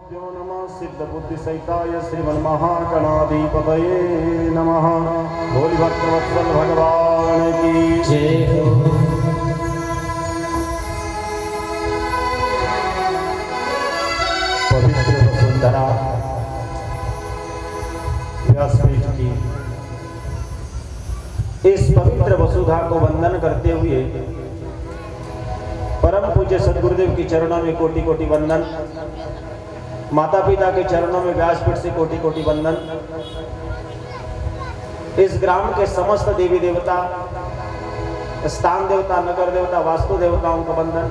गुरुभ्यो नमः। सिद्धबुद्धिसहिताय श्रीमन्महागणाधिपतये नमः। भोले भक्तवत्सल भगवान की जय हो। पवित्र वसुंधरा व्यासपीठ की इस पवित्र वसुधा को वंदन करते हुए परम पूज्य सद्गुरुदेव के चरणों में कोटि कोटि वंदन, माता पिता के चरणों में व्यासपीठ से कोटि कोटि वंदन, इस ग्राम के समस्त देवी देवता, स्थान देवता, नगर देवता, वास्तु देवताओं का वंदन,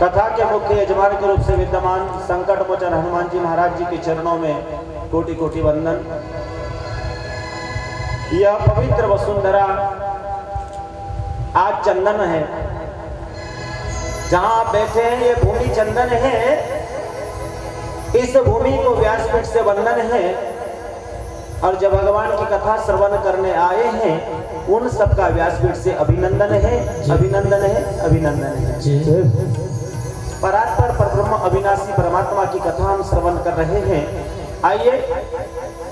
कथा के मुख्य यजमान के रूप से विद्यमान संकट मोचन हनुमान जी महाराज जी के चरणों में कोटि कोटि वंदन। यह पवित्र वसुंधरा आज चंदन है, जहां आप बैठे हैं ये भूमि चंदन है। इस भूमि को व्यासपीठ से वंदन है और जब भगवान की कथा श्रवण करने आए हैं उन सबका व्यासपीठ से अभिनंदन है, अभिनंदन है, अभिनंदन है। परात्पर परब्रह्म अविनाशी परमात्मा की कथा हम श्रवण कर रहे हैं। आइए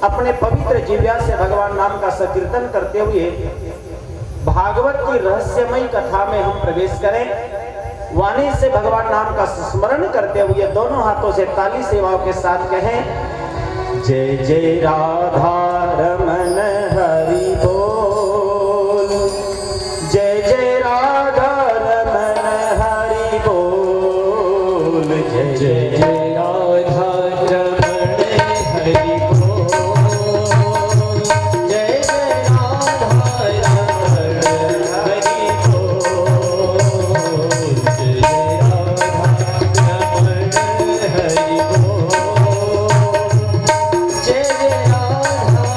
अपने पवित्र जिह्वा से भगवान नाम का संकीर्तन करते हुए भागवत की रहस्यमयी कथा में हम प्रवेश करें। वाणी से भगवान नाम का स्मरण करते हुए दोनों हाथों से ताली सेवाओं के साथ कहें, जय जय राधा रमन हरि बोल, जय जय राधा रमन हरि बोल, जय जय राधा रमण हरि बोल, जय जय राधा रमण हरि बोल, जय राधा रमण हरि बोल, जय जय राधा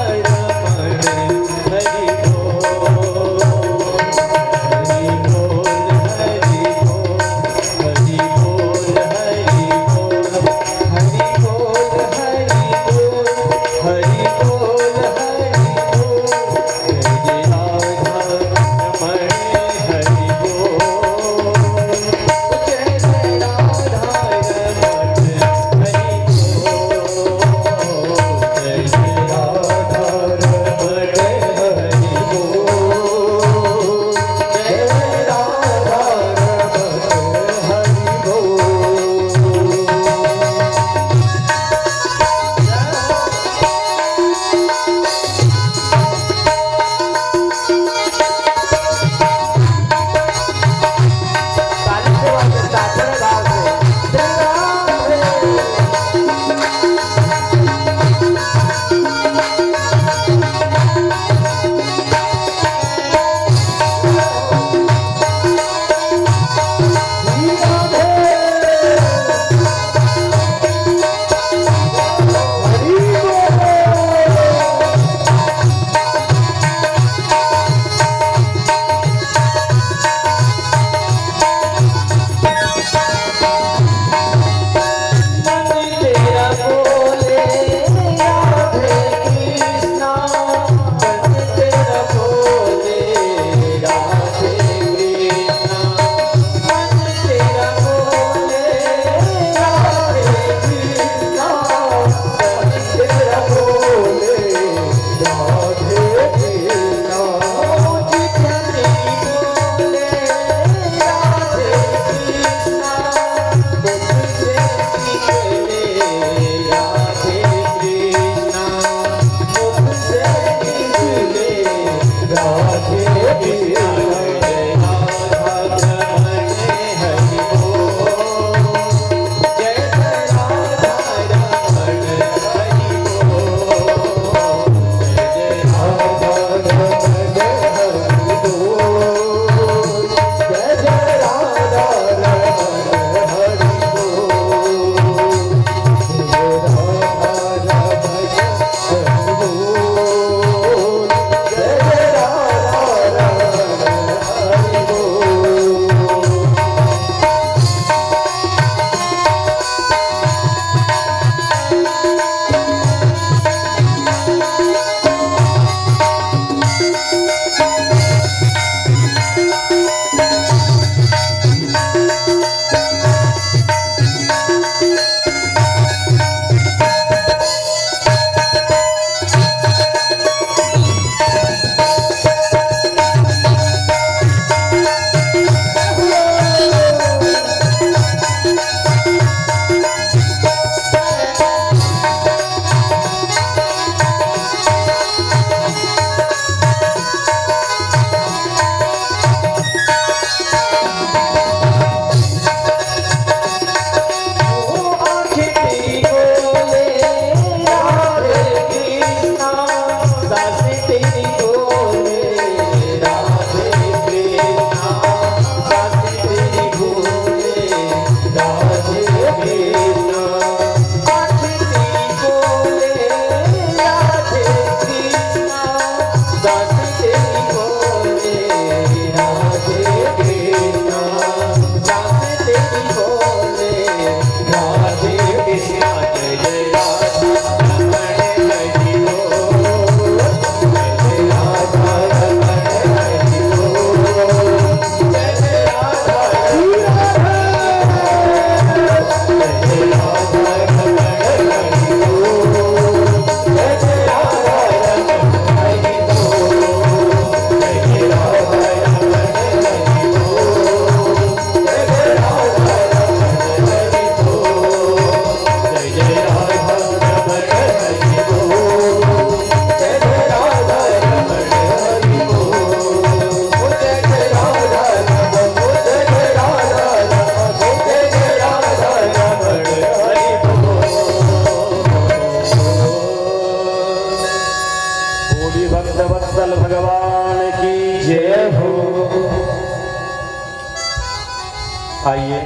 आइए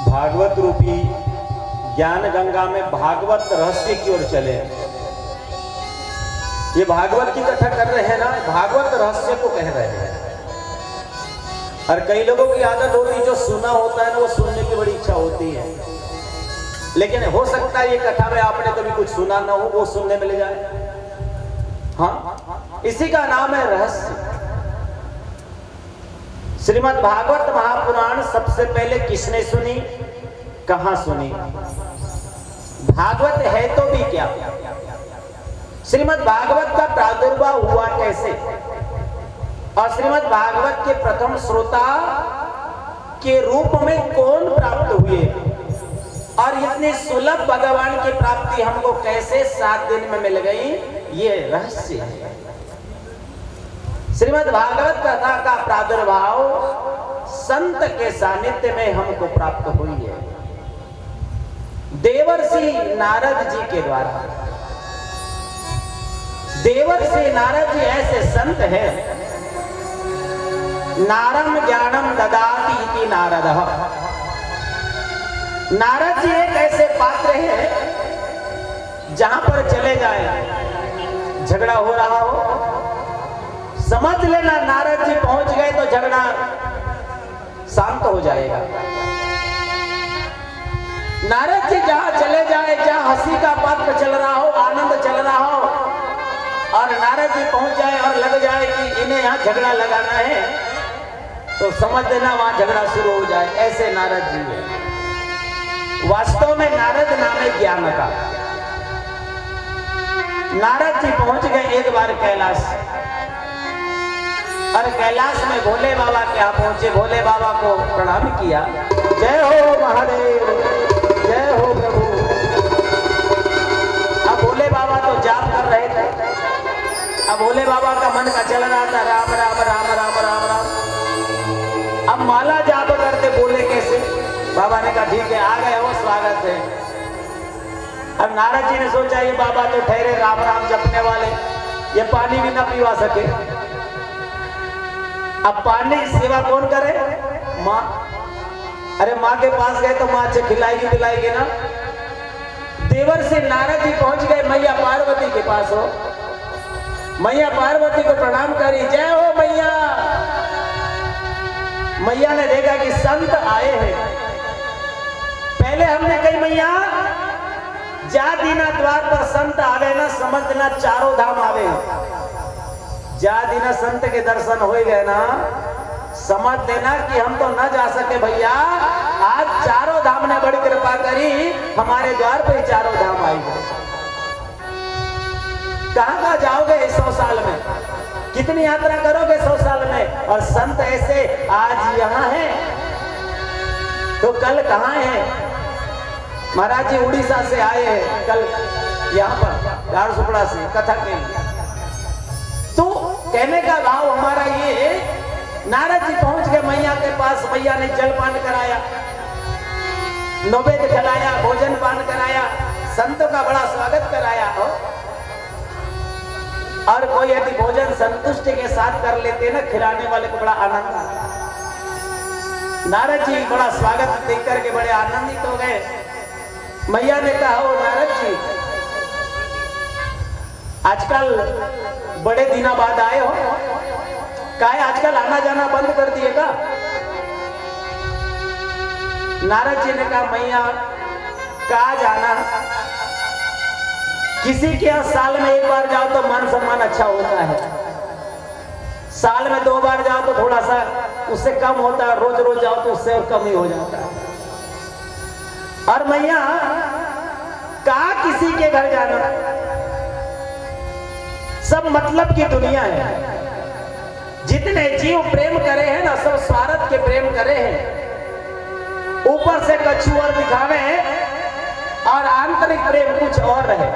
भागवत रूपी ज्ञान गंगा में भागवत रहस्य की ओर चले। ये भागवत की कथा कर रहे हैं ना, भागवत रहस्य को कह रहे हैं। और कई लोगों की आदत होती है जो सुना होता है ना वो सुनने की बड़ी इच्छा होती है, लेकिन हो सकता है ये कथा में आपने कभी कुछ सुना ना हो, वो सुनने मिल जाए। हाँ, इसी का नाम है रहस्य। श्रीमद् भागवत महापुराण सबसे पहले किसने सुनी, कहां सुनी, भागवत है तो भी क्या, श्रीमद् भागवत का प्रादुर्भाव हुआ कैसे, और श्रीमद् भागवत के प्रथम श्रोता के रूप में कौन प्राप्त हुए, और इतनी सुलभ भगवान की प्राप्ति हमको कैसे 7 दिन में मिल गई, ये रहस्य है। श्रीमद् भागवत कथा का प्रादुर्भाव संत के सानिध्य में हमको प्राप्त हुई है, देवर्षि नारद जी के द्वारा। देवर्षि नारद जी ऐसे संत हैं, नारम ज्ञानम ददाति इति नारदः। नारद जी एक ऐसे पात्र हैं जहां पर चले जाए, झगड़ा हो रहा हो, समझ लेना नारद जी पहुंच गए तो झगड़ा शांत हो जाएगा। नारद जी जहां चले जाए, जहां हंसी का पात्र चल रहा हो, आनंद चल रहा हो, और नारद जी पहुंच जाए और लग जाए कि इन्हें यहां झगड़ा लगाना है, तो समझ लेना वहां झगड़ा शुरू हो जाए। ऐसे नारद जी है। वास्तव में नारद नाम है ज्ञान का। नारद जी पहुंच गए एक बार कैलाश, और कैलाश में भोले बाबा के यहाँ पहुंचे, भोले बाबा को प्रणाम किया। जय हो महादेव, जय हो प्रभु। अब भोले बाबा तो जाप कर रहे थे, अब भोले बाबा का मन का चल रहा था राम राम राम राम राम राम। अब माला जाप करते बोले कैसे, बाबा ने कहा ठीक है आ गए हो, स्वागत है। अब नारद जी ने सोचा ये बाबा तो ठहरे राम राम जपने वाले, ये पानी भी ना पीवा सके, अब पानी की सेवा कौन करे, माँ। अरे माँ के पास गए तो माँ अच्छे खिलाएगी पिलाएगी ना। देवर से नारद जी पहुंच गए मैया पार्वती के पास हो, मैया पार्वती को प्रणाम करी, जय हो मैया। मैया ने देखा कि संत आए हैं। पहले हमने कही मैया जा दीना द्वार पर संत आवे ना, समझना चारों धाम आवे। जा दीना संत के दर्शन हो गए ना, समझ लेना कि हम तो न जा सके भैया, आज चारों धाम ने बड़ी कृपा करी, हमारे द्वार पे चारों धाम आई गए। कहां जाओगे 100 साल में, कितनी यात्रा करोगे 100 साल में, और संत ऐसे आज यहाँ हैं तो कल कहाँ हैं। महाराज जी उड़ीसा से आए हैं, कल यहाँ पर झारसुगड़ा से कथा के लिए। तो कहने का भाव हमारा ये, नारद जी पहुंच गए मैया के पास, मैया ने जलपान कराया, नैवेद्य खिलाया, भोजन पान कराया, संतों का बड़ा स्वागत कराया हो। और कोई यदि भोजन संतुष्टि के साथ कर लेते ना, खिलाने वाले को बड़ा आनंद। नारद जी बड़ा स्वागत देख करके बड़े आनंदित हो गए। मैया ने कहा हो नारद जी आजकल बड़े दिनों बाद आए हो, काहे आजकल आना जाना बंद कर दिएगा। नारद जी ने कहा मैया कहा जाना, किसी के यहाँ साल में 1 बार जाओ तो मान सम्मान अच्छा होता है, साल में 2 बार जाओ तो थोड़ा सा उससे कम होता है, रोज रोज जाओ तो उससे और कम ही हो जाता है। और मैया कहा किसी के घर जाना, सब मतलब की दुनिया है। जितने जीव प्रेम करे हैं ना, सब स्वार्थ के प्रेम करे हैं। ऊपर से कछु और दिखावे और आंतरिक प्रेम कुछ और रहे।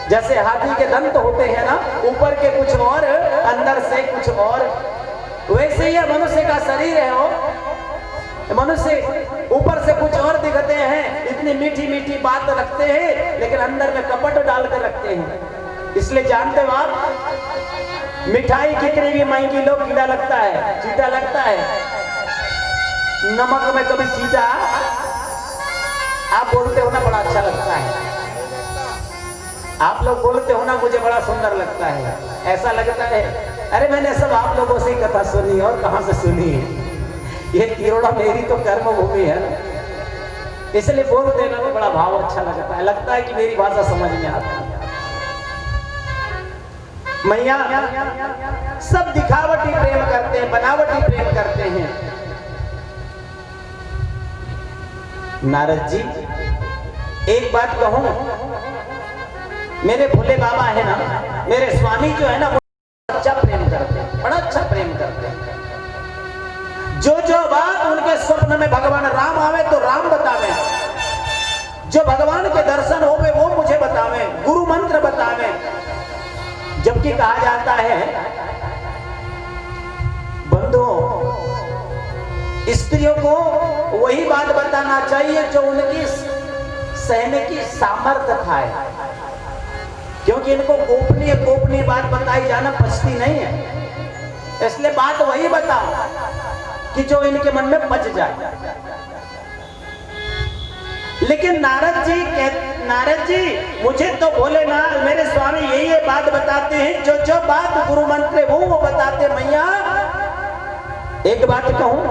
जैसे हाथी के दंत होते हैं ना, ऊपर के कुछ और, अंदर से कुछ और, वैसे ही मनुष्य का शरीर है। वो मनुष्य ऊपर से कुछ और दिखते हैं, इतनी मीठी मीठी बात रखते हैं, लेकिन अंदर में कपट डाल कर रखते हैं। इसलिए जानते हो आप, मिठाई कितनी भी महंगी लो, कीड़ा लगता है, चीटा लगता है। नमक में कभी चीटा, आप बोलते हो ना बड़ा अच्छा लगता है। आप लोग बोलते हो ना मुझे बड़ा सुंदर लगता है, ऐसा लगता है। अरे मैंने सब आप लोगों से ही कथा सुनी, और कहां से सुनी है? ये तिरोड़ा मेरी तो कर्म भूमि है ना, इसलिए बोलते ना तो बड़ा भाव अच्छा लगता है कि मेरी भाषा समझ में आती है। मैया सब दिखावटी प्रेम करते हैं, बनावटी प्रेम करते हैं। नारद जी एक बात कहूं, मेरे भोले बाबा है ना, मेरे स्वामी जो है ना, वो अच्छा प्रेम करते हैं, बड़ा अच्छा प्रेम करते हैं। जो जो बात उनके स्वप्न में भगवान राम आवे तो राम बतावे, जो भगवान के दर्शन होवे वो मुझे बतावे, गुरु मंत्र बतावे। जबकि कहा जाता है बंधुओं, स्त्रियों को वही बात बताना चाहिए जो उनकी सहने की सामर्थ्य है, क्योंकि इनको गोपनीय बात बताई जाना पचती नहीं है। इसलिए बात वही बताओ कि जो इनके मन में पच जाए। लेकिन नारद जी मुझे तो भोलेनाथ मेरे स्वामी यही बात बताते हैं, जो जो बात गुरु मंत्र वो बताते। मैया एक बात कहूं,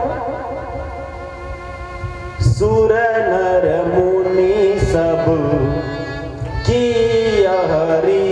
सुर नर मुनि सब की हरी,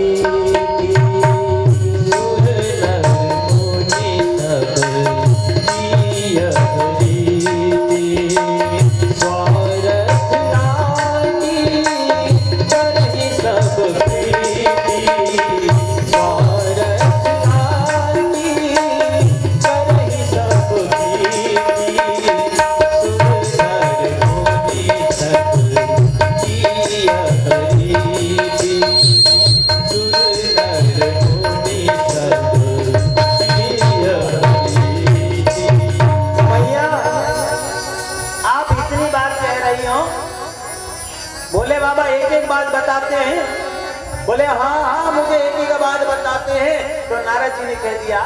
बोले बाबा एक एक बात बताते हैं। बोले हाँ मुझे एक एक बात बताते हैं। तो नारद जी ने कह दिया,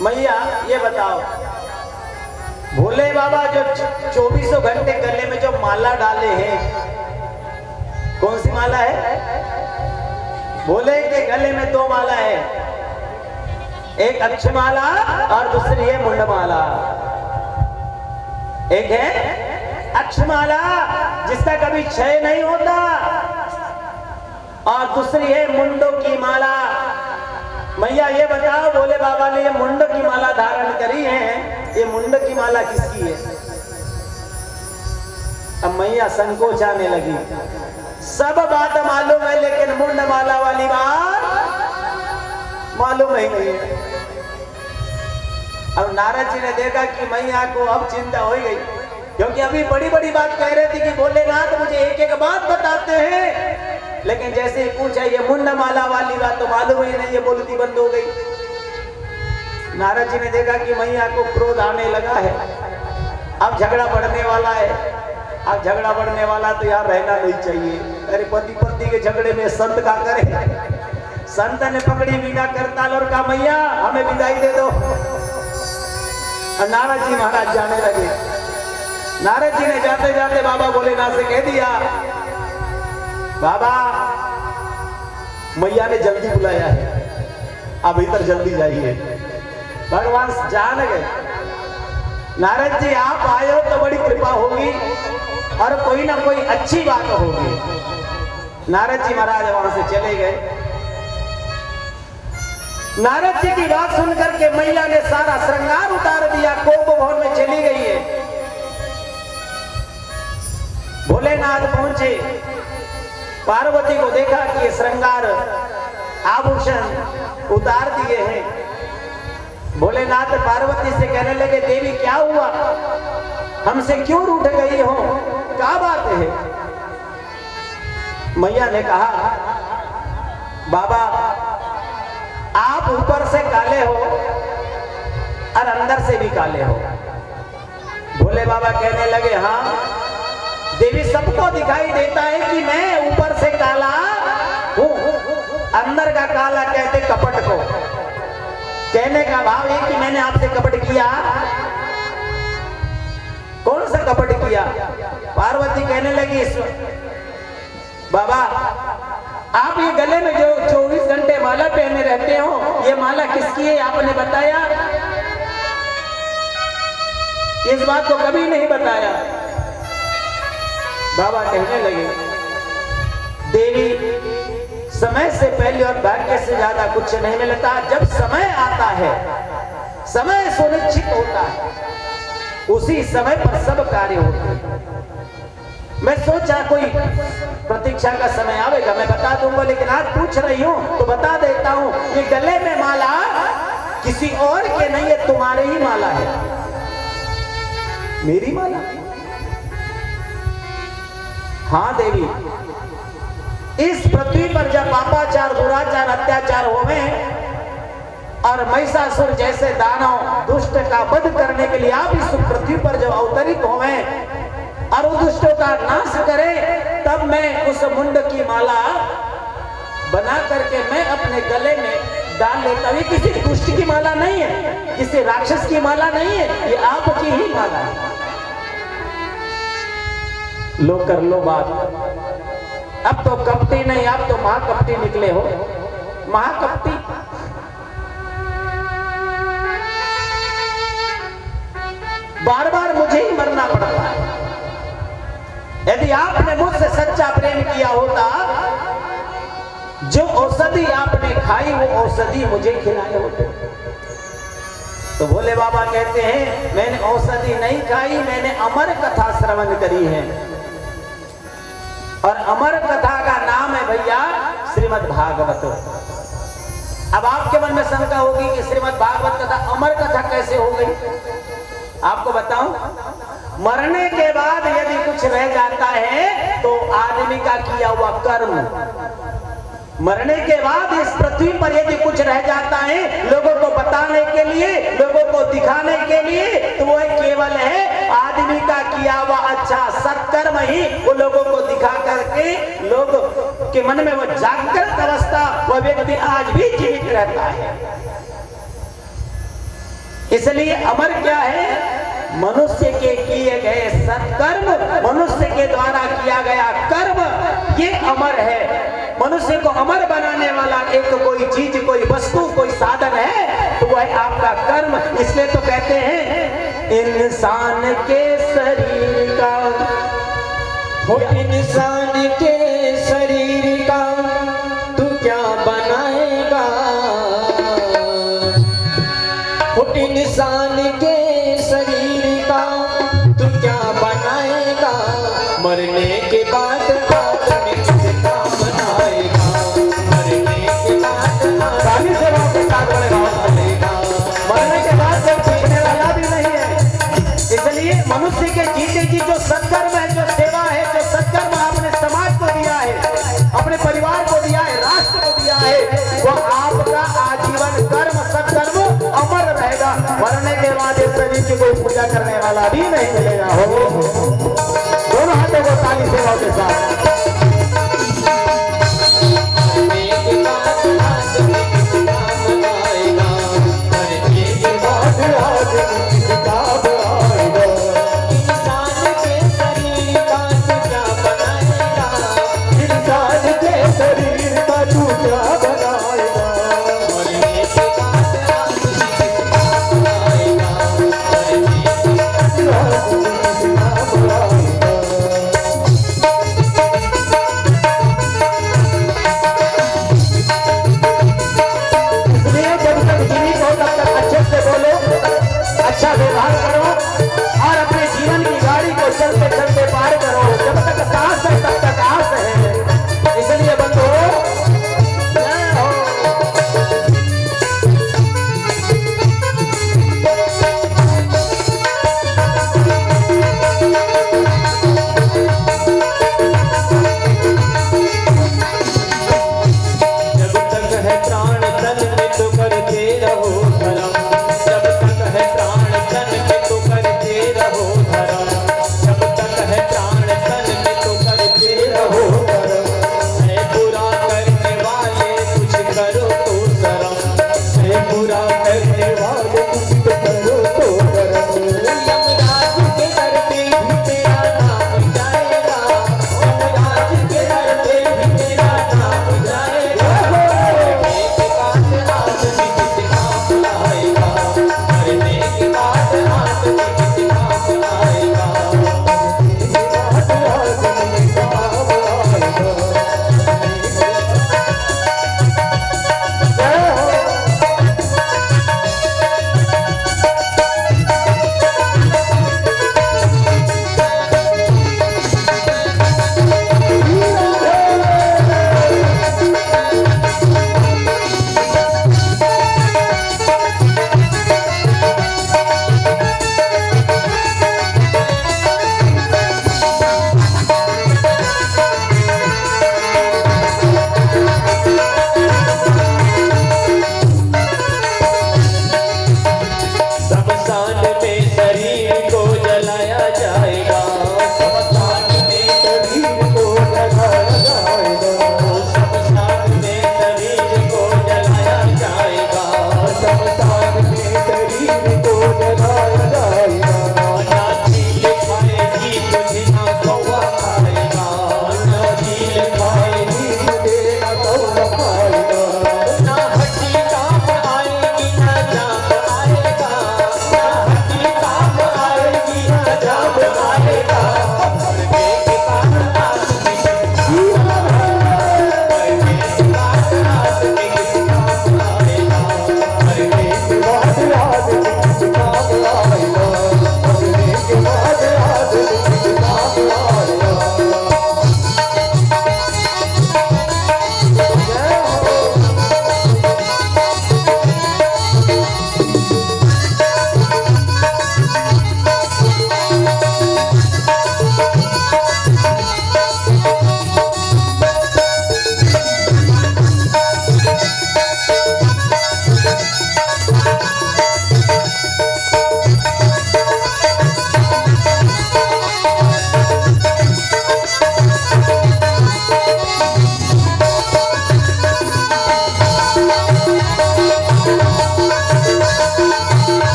मैया ये बताओ, भोले बाबा जो 2400 घंटे गले में जो माला डाले हैं, कौन सी माला है? भोले के गले में 2 माला है, एक अक्षमाला और दूसरी है मुंडमाला। एक है अक्षमाला जिसका कभी क्षय नहीं होता, और दूसरी है मुंडों की माला। मैया ये बताओ, भोले बाबा ने ये मुंड की माला धारण करी है, ये मुंड की माला किसकी है? अब मैया संकोच आने लगी। सब बात मालूम है, लेकिन मुंड माला वाली बात मालूम ही नहीं है। अब नारद जी ने देखा कि मैया को अब चिंता हो गई, क्योंकि अभी बड़ी बड़ी बात कह रहे थे कि भोलेनाथ मुझे एक एक बात बताते हैं, लेकिन जैसे ही पूछा ये मुंड माला वाली बात तो मालूम ही नहीं, ये बोलती बंद हो गई। नारद जी ने देखा कि मैया को क्रोध आने लगा है, अब झगड़ा बढ़ने वाला है। अब झगड़ा बढ़ने वाला तो यार रहना नहीं चाहिए। अरे पति पत्नी के झगड़े में संत का करे। संत ने पकड़ी वीणा करताल और कहा मैया हमें विदाई दे दो। और नारद जी महाराज जाने लगे। नारद जी ने जाते जाते बाबा भोलेनाथ से कह दिया, बाबा मैया ने जल्दी बुलाया है, अब इधर जल्दी जाइए। भगवान जान गए, नारद जी आप आए हो तो बड़ी कृपा होगी और कोई ना कोई अच्छी बात होगी। नारद जी महाराज वहां से चले गए। नारद जी की बात सुनकर के मैया ने सारा श्रृंगार उतार दिया, कोप भवन में चली गई है। भोलेनाथ पहुंचे, पार्वती को देखा कि ये श्रृंगार आभूषण उतार दिए हैं। भोलेनाथ पार्वती से कहने लगे, देवी क्या हुआ, हमसे क्यों रूठ गई हो, क्या बात है? मैया ने कहा, बाबा आप ऊपर से काले हो और अंदर से भी काले हो। भोले बाबा कहने लगे, हाँ देवी सबको दिखाई देता है कि मैं ऊपर से काला हूं, अंदर का काला कहते कपट को। कहने का भाव है कि मैंने आपसे कपट किया, कौन सा कपट किया? पार्वती कहने लगी, बाबा आप ये गले में जो 24 घंटे माला पहने रहते हो, ये माला किसकी है आपने बताया? इस बात को कभी नहीं बताया। बाबा कहने लगे, देवी समय से पहले और भाग्य से ज्यादा कुछ नहीं मिलता। जब समय आता है, समय सुनिश्चित होता है, उसी समय पर सब कार्य होते हैं। मैं सोचा कोई प्रतीक्षा का समय आवेगा, मैं बता दूंगा, लेकिन आज पूछ रही हूं तो बता देता हूं, ये गले में माला किसी और के नहीं है, तुम्हारे ही माला है, मेरी माला। हाँ देवी, इस पृथ्वी पर जब पापाचार, दुराचार, अत्याचार होवे और महिषासुर जैसे दानव दुष्ट का वध करने के लिए आप इस पृथ्वी पर जब अवतरित होवे और उस दुष्टों का नाश करे, तब मैं उस मुंड की माला बना करके मैं अपने गले में डाल लेता हूं। किसी दुष्ट की माला नहीं है, किसी राक्षस की माला नहीं है, ये आपकी ही माला है। लो कर लो बात। अब तो कपटी नहीं, आप तो महाकपटी निकले हो, महाकपटी। बार बार मुझे ही मरना पड़ता है। यदि आपने मुझसे सच्चा प्रेम किया होता, जो औषधि आपने खाई वो औषधि मुझे खिलाए होते। तो भोले बाबा कहते हैं, मैंने औषधि नहीं खाई, मैंने अमर कथा श्रवण करी है। और अमर कथा का नाम है भैया श्रीमद् भागवत। अब आपके मन में शंका होगी कि श्रीमद् भागवत कथा अमर कथा कैसे हो गई? आपको बताऊं, मरने के बाद यदि कुछ रह जाता है तो आदमी का किया हुआ कर्म, मरने के बाद इस पृथ्वी पर यदि कुछ रह जाता है लोगों को बताने के लिए, लोगों को दिखाने के लिए, तो वो केवल है आदमी का किया हुआ अच्छा सत्कर्म ही वो लोगों को दिखा करके लोग के मन में वो जागृत अवस्था, वह व्यक्ति आज भी जीवित रहता है। इसलिए अमर क्या है? मनुष्य के किए गए सत्कर्म, मनुष्य के द्वारा किया गया कर्म, ये अमर है। मनुष्य को अमर बनाने वाला एक कोई चीज, कोई वस्तु, कोई साधन है तो वह आपका कर्म। इसलिए तो कहते हैं इंसान के शरीर का, हो इंसान के शरीर का तू क्या बनाएगा, हो इंसान के शरीर का तू क्या बनाएगा, मरने के बाद आदमी तुझे क्या बनाएगा, मरने के बाद आदमी से बात के साथ बनेगा, मरने के बाद जब पूछने वाला भी नहीं है। इसलिए मनुष्य के जीते जी जो सत्कर्म है, जो सेवा है, जो सत्कर्म आपने समाज को दिया है, अपने परिवार को दिया है, राष्ट्र को दिया है, वो आपका आजीवन कर्म सत्कर्म अमर रहेगा। मरने के बाद इस शरीर की कोई पूजा करने वाला भी नहीं मिलेगा। हो दोनों हाथों को ताली सेवा के साथ।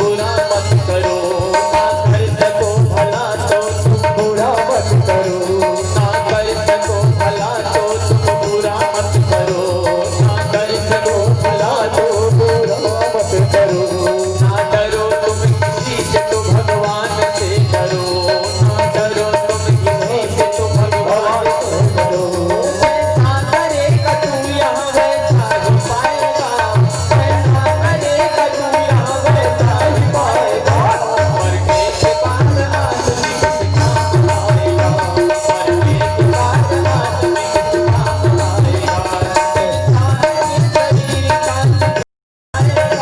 बुरा मत करो, ना कर सको भला तो तुम बुरा मत करो, ना कर सको भला तो तुम बुरा मत करो, ना कर सको भला तो बुरा मत करो, ना डरो तुम किसी से तो भगवान से डरो, ना डरो तुम किसी से तो भगवान से डरो। ऐसा करेगा तू यहाँ वैसा ही पाएगा, ऐसा करेगा तू यहाँ वैसा ही पाएगा, मरने के बाद आदमी किस काम आएगा, मरने के बाद आदमी किस काम आएगा।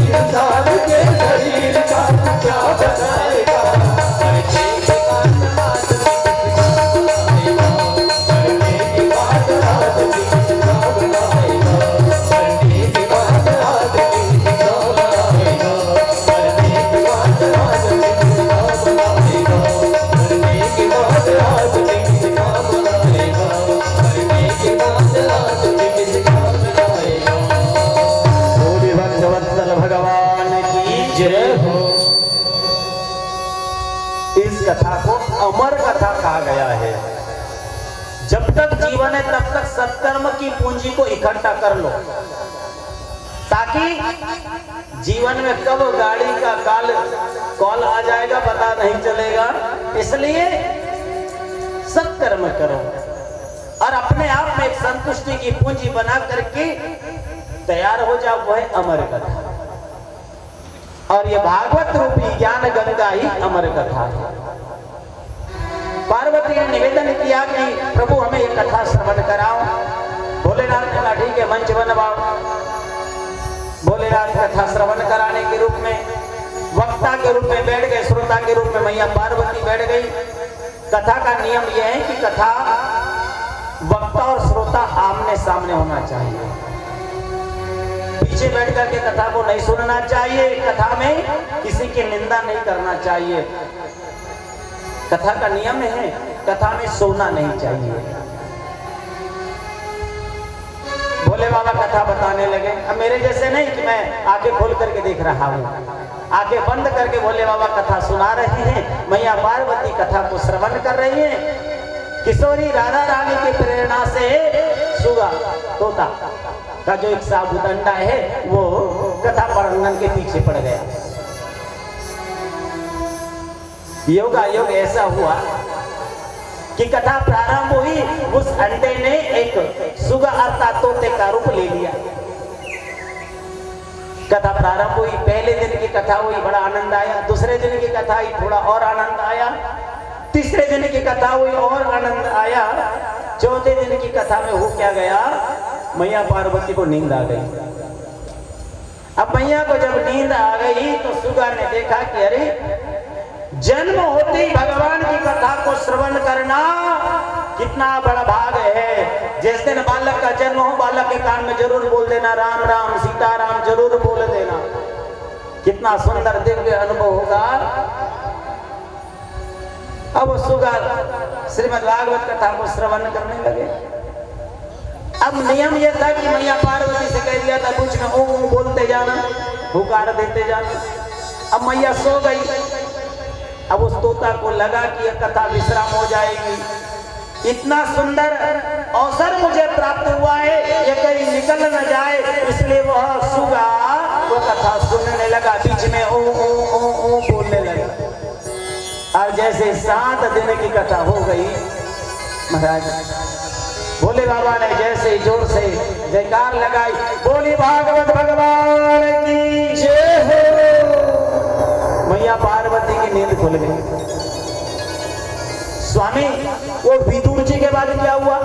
इंसान के शरीर का क्या बनाएगा, मरने के बाद आदमी किस काम आएगा, मरने के बाद आदमी किस काम आएगा, मरने के बाद आदमी किस काम आएगा, मरने के बाद आदमी किस काम आएगा, मरने के बाद आदमी किस काम आएगा, मरने के बाद आदमी किस काम आएगा। बोले भक्तवत्सल भगवान की जय हो। इस कथा को अमर कथा कहा गया है। जब तक जीवन है तब तक सत्कर्म की पूंजी को इकट्ठा कर लो, ताकि जीवन में कब गाड़ी का कॉल आ जाएगा पता नहीं चलेगा। इसलिए सत्कर्म करो और अपने आप में एक संतुष्टि की पूंजी बना करके तैयार हो जाओ। वो है अमर कथा, और ये भागवत रूपी ज्ञान गंगा ही अमर कथा है। पार्वती ने निवेदन किया कि प्रभु हमें ये कथा श्रवण कराओ। भोलेनाथ ने कहा ठीक है, मंच बनवाओ। भोलेनाथ कथा श्रवण कराने के रूप में वक्ता के रूप में बैठ गए, श्रोता के रूप में मैया पार्वती बैठ गई। कथा का नियम यह है कि कथा वक्ता और श्रोता आमने सामने होना चाहिए। पीछे बैठ करके कथा को नहीं सुनना चाहिए। कथा में किसी की निंदा नहीं करना चाहिए। कथा का नियम है, कथा में सोना नहीं चाहिए। भोले बाबा कथा बताने लगे। अब मेरे जैसे नहीं कि मैं आंखें खोल करके देख रहा हूँ, आंखें बंद करके भोले बाबा कथा सुना रहे हैं। मैया पार्वती कथा को श्रवण कर रही है। किशोरी राधा रानी की प्रेरणा से सुगा तोता का जो एक साबुदंडा है वो कथा प्रबंधन के पीछे पड़ गया। योगा योग ऐसा हुआ कि कथा प्रारंभ हुई, उस अंडे ने एक सुगा अर्थात तोते का रूप ले लिया। कथा प्रारंभ हुई, पहले दिन की कथा हुई, बड़ा आनंद आया। दूसरे दिन की कथा हुई, थोड़ा और आनंद आया। तीसरे दिन की कथा हुई और आनंद आया। चौथे दिन की कथा में हो क्या गया, मैया पार्वती को नींद आ गई। अब मैया को जब नींद आ गई तो सुगा ने देखा कि अरे जन्म होते ही भगवान की कथा को श्रवण करना कितना बड़ा भाग है। जिस दिन बालक का जन्म हो, बालक के कान में जरूर बोल देना राम राम सीताराम, जरूर बोल देना। कितना सुंदर दिव्य अनुभव होगा। अब वो सुगा श्रीमद् भागवत कथा को श्रवण करने लगे। अब नियम यह था कि मैया पार्वती से कह दिया था कुछ न ओ बोलते जाना, हुकार देते जाना। अब मैया सो गई। अब उस तोता को लगा कि यह कथा विश्राम हो जाएगी। इतना सुंदर अवसर मुझे प्राप्त हुआ है, ये कहीं निकल न जाए, इसलिए वह सुगा वो कथा सुनने लगा। बीच में ओ बोलने लगा। और जैसे 7 दिन की कथा हो गई, महाराज भोले बाबा ने जैसे जोर से जयकार लगाई, बोली भागवत भगवान की जय हो। मैया पार्वती की नींद खुल गई। स्वामी वो विदुर जी के बाद क्या हुआ?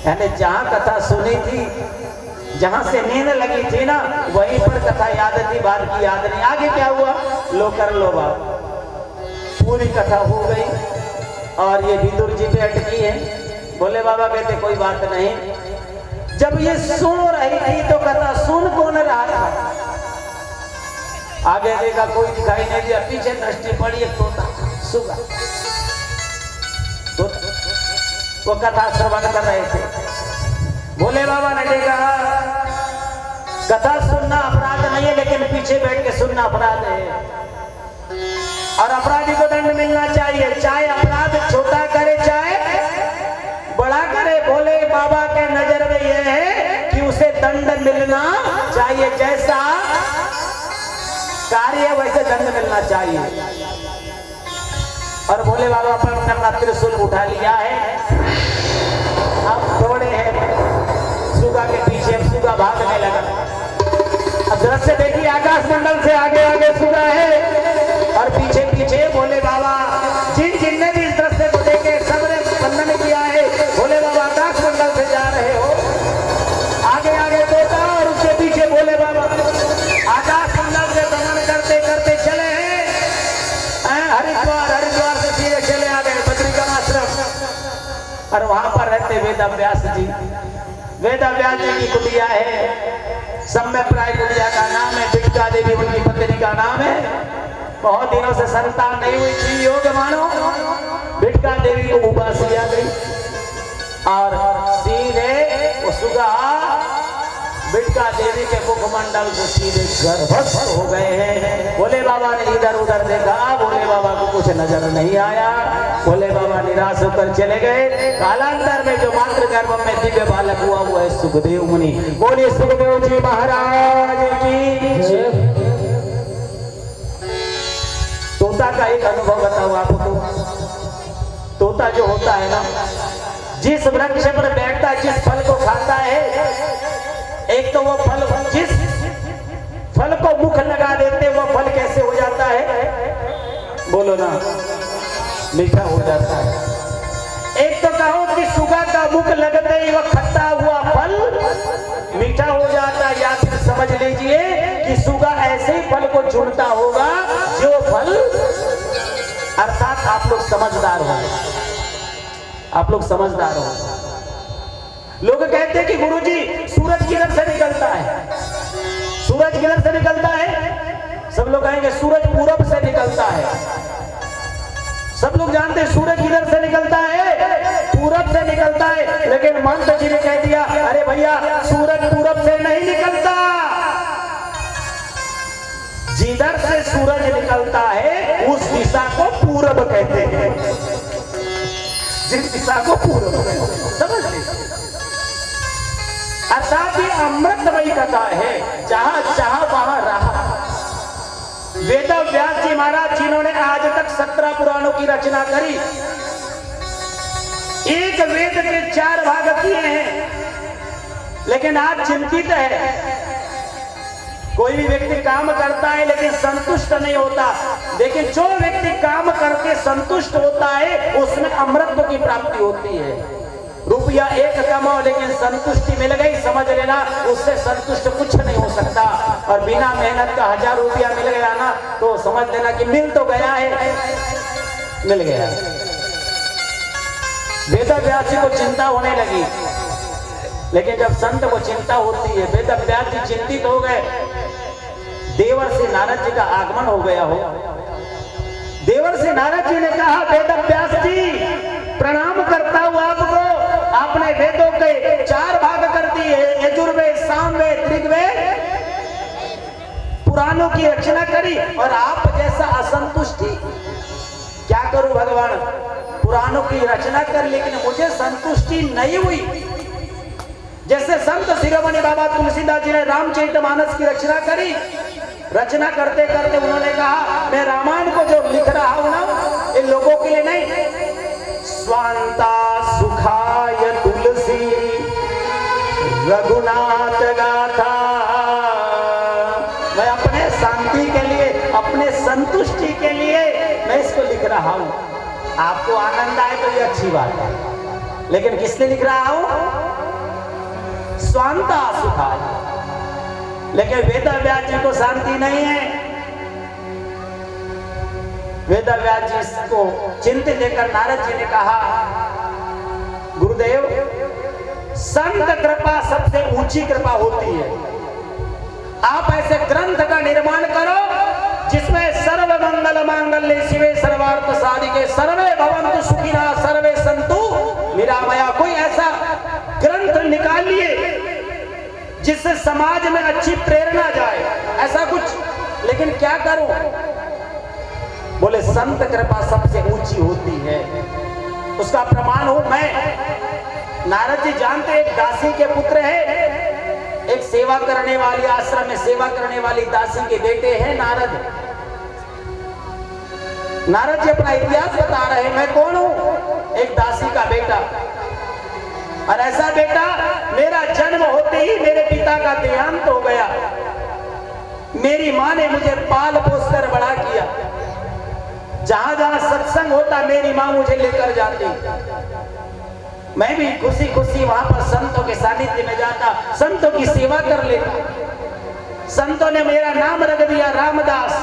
यानी जहां कथा सुनी थी, जहां से नींद लगी थी ना, वहीं पर कथा याद थी, बाद की याद नहीं। आगे क्या हुआ लो कर लो बाप। पूरी कथा हो गई और ये विदुर जी पे अटकी है। भोले बाबा कहते कोई बात नहीं। जब ये सुन रही थी तो कथा सुन कौन रहा था? आगे देखा कोई दिखाई नहीं दिया। पीछे दृष्टि पड़ी एक तोता सुगा, वो कथा श्रवण कर रहे थे। भोले बाबा ने देखा कथा सुनना अपराध चाहिए, लेकिन पीछे बैठ के सुनना अपराध है। और अपराधी को दंड मिलना चाहिए, चाहे अपराध छोटा करे चाहे बड़ा करे। भोले बाबा के नजर में यह है कि उसे दंड मिलना चाहिए, जैसा कार्य है वैसे दंड मिलना चाहिए। और भोले बाबा पर अपना त्रिशूल उठा लिया है, अब थोड़े हैं सुगा के पीछे, सुगा भागने लगा। अब दृश्य देखिए, आकाश मंडल से आगे आगे सुगा है और पीछे पीछे भोले बाबा। जिन जिनने भी इस दृश्य को देखे सबने वंदन किया है। भोले बाबा आकाश मंडल से जा रहे हो, आगे आगे तोता और उसके पीछे भोले बाबा आकाश मंडल से भ्रमण करते करते चले हैं। हरिद्वार से सीधे चले आ गए बद्रिका आश्रम। और वहां पर रहते वेद व्यास जी। वेद व्यास जी की कुटिया है, सम्यप्राय कुटिया का नाम है। बिटका देवी उनकी पत्नी का नाम है। बहुत दिनों से संतान नहीं हुई थी, योग मानो बिटका देवी को उपासी आ गई और सीधे वो सुगा बिटका देवी के मुखमंडल से सीधे गर्भस्थ हो गए हैं। भोले बाबा ने इधर उधर देखा, भोले बाबा को कुछ नजर नहीं आया। भोले बाबा निराश होकर चले गए। कालांतर में जो मातृ गर्भ में दिव्य बालक हुआ वो है सुखदेव मुनि। बोलिए सुखदेव जी महाराज की। तोता का एक अनुभव बताओ आपको। तोता जो होता है ना, जिस वृक्ष पर बैठता है, जिस फल को खाता है, एक तो वो फल, जिस फल को मुख लगा देते वो फल कैसे हो जाता है, बोलो ना, मीठा हो जाता है। एक तो कहो कि सुगा का मुख लगते ही वह खट्टा हुआ फल मीठा हो जाता है, या फिर समझ लीजिए कि सुगा ऐसे ही फल को चुनता होगा जो फल, अर्थात आप लोग समझदार हो, आप लोग समझदार हो। लोग कहते हैं कि गुरुजी सूरज किधर से निकलता है, सूरज किधर से निकलता है, सब लोग कहेंगे सूरज पूरब से निकलता है। सब लोग जानते हैं सूरज किधर से निकलता है, पूरब से निकलता है। लेकिन महंत जी ने कह दिया, अरे भैया सूरज पूरब से नहीं निकलता, जिधर से सूरज निकलता है उस दिशा को पूरब कहते हैं, जिस दिशा को पूरब कहते हैं, समझ लीजिए। अर्थात ये अमृतमयी कथा है, जहां चाह वहां रहा। वेद व्यास जी महाराज जिन्होंने आज तक 17 पुराणों की रचना करी, एक वेद के 4 भाग किए हैं, लेकिन आज चिंतित है। कोई भी व्यक्ति काम करता है लेकिन संतुष्ट नहीं होता, लेकिन जो व्यक्ति काम करके संतुष्ट होता है उसमें अमृत की प्राप्ति होती है। रुपया 1 कमाओ लेकिन संतुष्टि मिल गई, समझ लेना उससे संतुष्ट कुछ नहीं हो सकता। और बिना मेहनत का 1000 रुपया मिल गया ना तो समझ लेना कि मिल तो गया है, मिल गया। वेद व्यास जी को चिंता होने लगी, लेकिन जब संत को चिंता होती है, वेद व्यास जी चिंतित हो गए। देवर्षि नारद जी का आगमन हो गया हो। देवर्षि नारद जी ने कहा, वेद व्यास जी प्रणाम करता हूं आपको, आपने वेदों के 4 भाग कर दिए, यजुर्वेद, सामवेद, ऋग्वेद, पुराणों की रचना करी, और आप जैसा असंतुष्टि। क्या करूं भगवान, पुराणों की रचना कर लेकिन मुझे संतुष्टि नहीं हुई। जैसे संत शिरोमणि बाबा तुलसीदास जी ने रामचरितमानस की रचना करी, रचना करते करते उन्होंने कहा, मैं रामायण को जो लिख रहा हूं ना, इन लोगों के लिए नहीं, स्वांता सुखाय तुलसी रघुनाथ गाथा, मैं अपने शांति के लिए, अपने संतुष्टि के लिए मैं इसको लिख रहा हूं। आपको आनंद आए तो ये अच्छी बात है, लेकिन किस लिए लिख रहा हूं, स्वांता सुखाय। लेकिन वेद व्यास जी को शांति नहीं है। वेद व्यास जी को चिंतित लेकर नारद जी ने कहा, गुरुदेव संत कृपा सबसे ऊंची कृपा होती है, आप ऐसे ग्रंथ का निर्माण करो जिसमें सर्व मंगल मांगल्ये शिवे सर्वार्थ साधिके सर्वे भवन्तु सुखिनः सर्वे सन्तु निरामया। कोई ऐसा ग्रंथ निकालिए जिससे समाज में अच्छी प्रेरणा जाए, ऐसा कुछ, लेकिन क्या करूं? बोले संत कृपा सबसे ऊंची होती है, उसका प्रमाण हूं मैं। नारद जी जानते एक दासी के पुत्र है, एक सेवा करने वाली, आश्रम में सेवा करने वाली दासी के बेटे हैं नारद। नारद जी अपना इतिहास बता रहे, मैं कौन हूं? एक दासी का बेटा। और ऐसा बेटा, मेरा जन्म होते ही मेरे पिता का देहांत हो गया। मेरी मां ने मुझे पाल पोस कर बड़ा किया। जहां जहां सत्संग होता मेरी मां मुझे लेकर जाती। मैं भी खुशी खुशी वहां पर संतों के सानिध्य में जाता, संतों की सेवा कर लेता। संतों ने मेरा नाम रख दिया रामदास।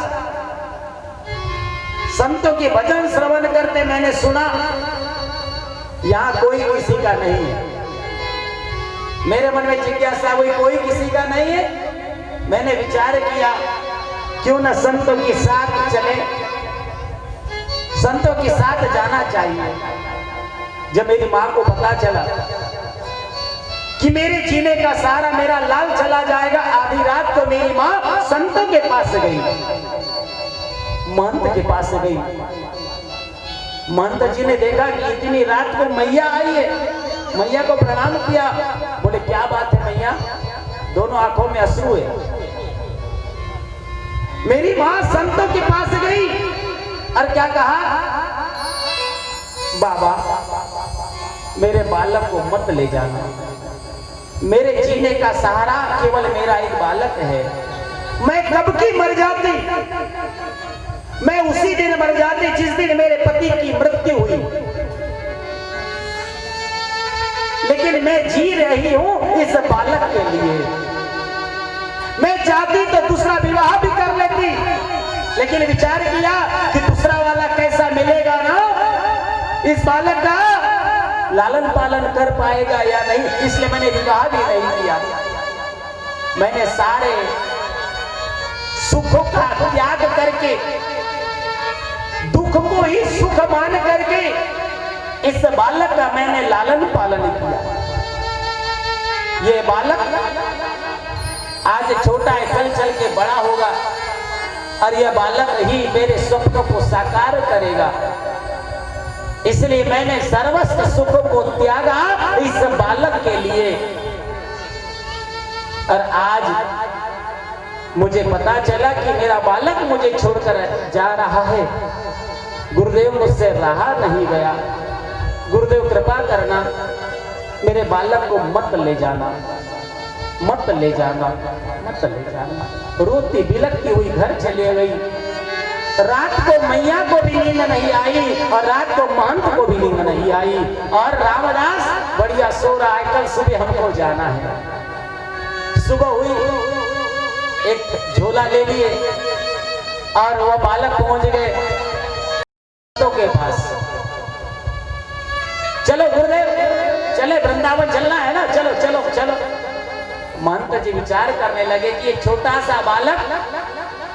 संतों के भजन श्रवण करते मैंने सुना यहां कोई किसी का नहीं है। मेरे मन में जिज्ञासा हुई, कोई किसी का नहीं है। मैंने विचार किया क्यों न संतों के साथ चले, संतों के साथ जाना चाहिए। जब मेरी मां को पता चला कि मेरे जीने का सारा मेरा लाल चला जाएगा, आधी रात को मेरी मां संतों के पास गई, महंत के पास गई। महंत जी ने देखा कि इतनी रात को मैया आई है, मैया को प्रणाम किया। बोले क्या बात है मैया? दोनों आंखों में अश्रु है। मेरी मां संतों के पास गई और क्या कहा, बाबा मेरे बालक को मत ले जाना, मेरे जीने का सहारा केवल मेरा एक बालक है। मैं कब की मर जाती, मैं उसी दिन मर जाती जिस दिन मेरे पति की मृत्यु हुई, लेकिन मैं जी रही हूं इस बालक के लिए। मैं चाहती तो दूसरा विवाह भी कर लेती, लेकिन विचार किया कि दूसरा वाला कैसा मिलेगा ना, इस बालक का लालन पालन कर पाएगा या नहीं, इसलिए मैंने विवाह भी नहीं किया। मैंने सारे सुखों का त्याग करके, दुख को ही सुख मान करके इस बालक का मैंने लालन पालन किया। ये बालक आज छोटा है, कल चल के बड़ा होगा और यह बालक ही मेरे स्वप्नों को साकार करेगा। इसलिए मैंने सर्वस्व सुख को त्यागा इस बालक के लिए। और आज मुझे पता चला कि मेरा बालक मुझे छोड़कर जा रहा है। गुरुदेव मुझसे रहा नहीं गया। गुरुदेव कृपा करना, मेरे बालक को मत ले जाना, मत ले जाना, मत ले जाना। रोती बिलखती हुई घर चली गई। रात को मैया को भी नींद नहीं आई और रात को महंत को भी नींद नहीं आई। और रामदास बढ़िया सो रहा है, कल सुबह हमको जाना है। सुबह हुई, एक झोला ले लिए और वह बालक पहुंच गए संतों के पास। चलो गुरुदेव, चले वृंदावन चलना है ना, चलो चलो चलो। महंत जी विचार करने लगे कि एक छोटा सा बालक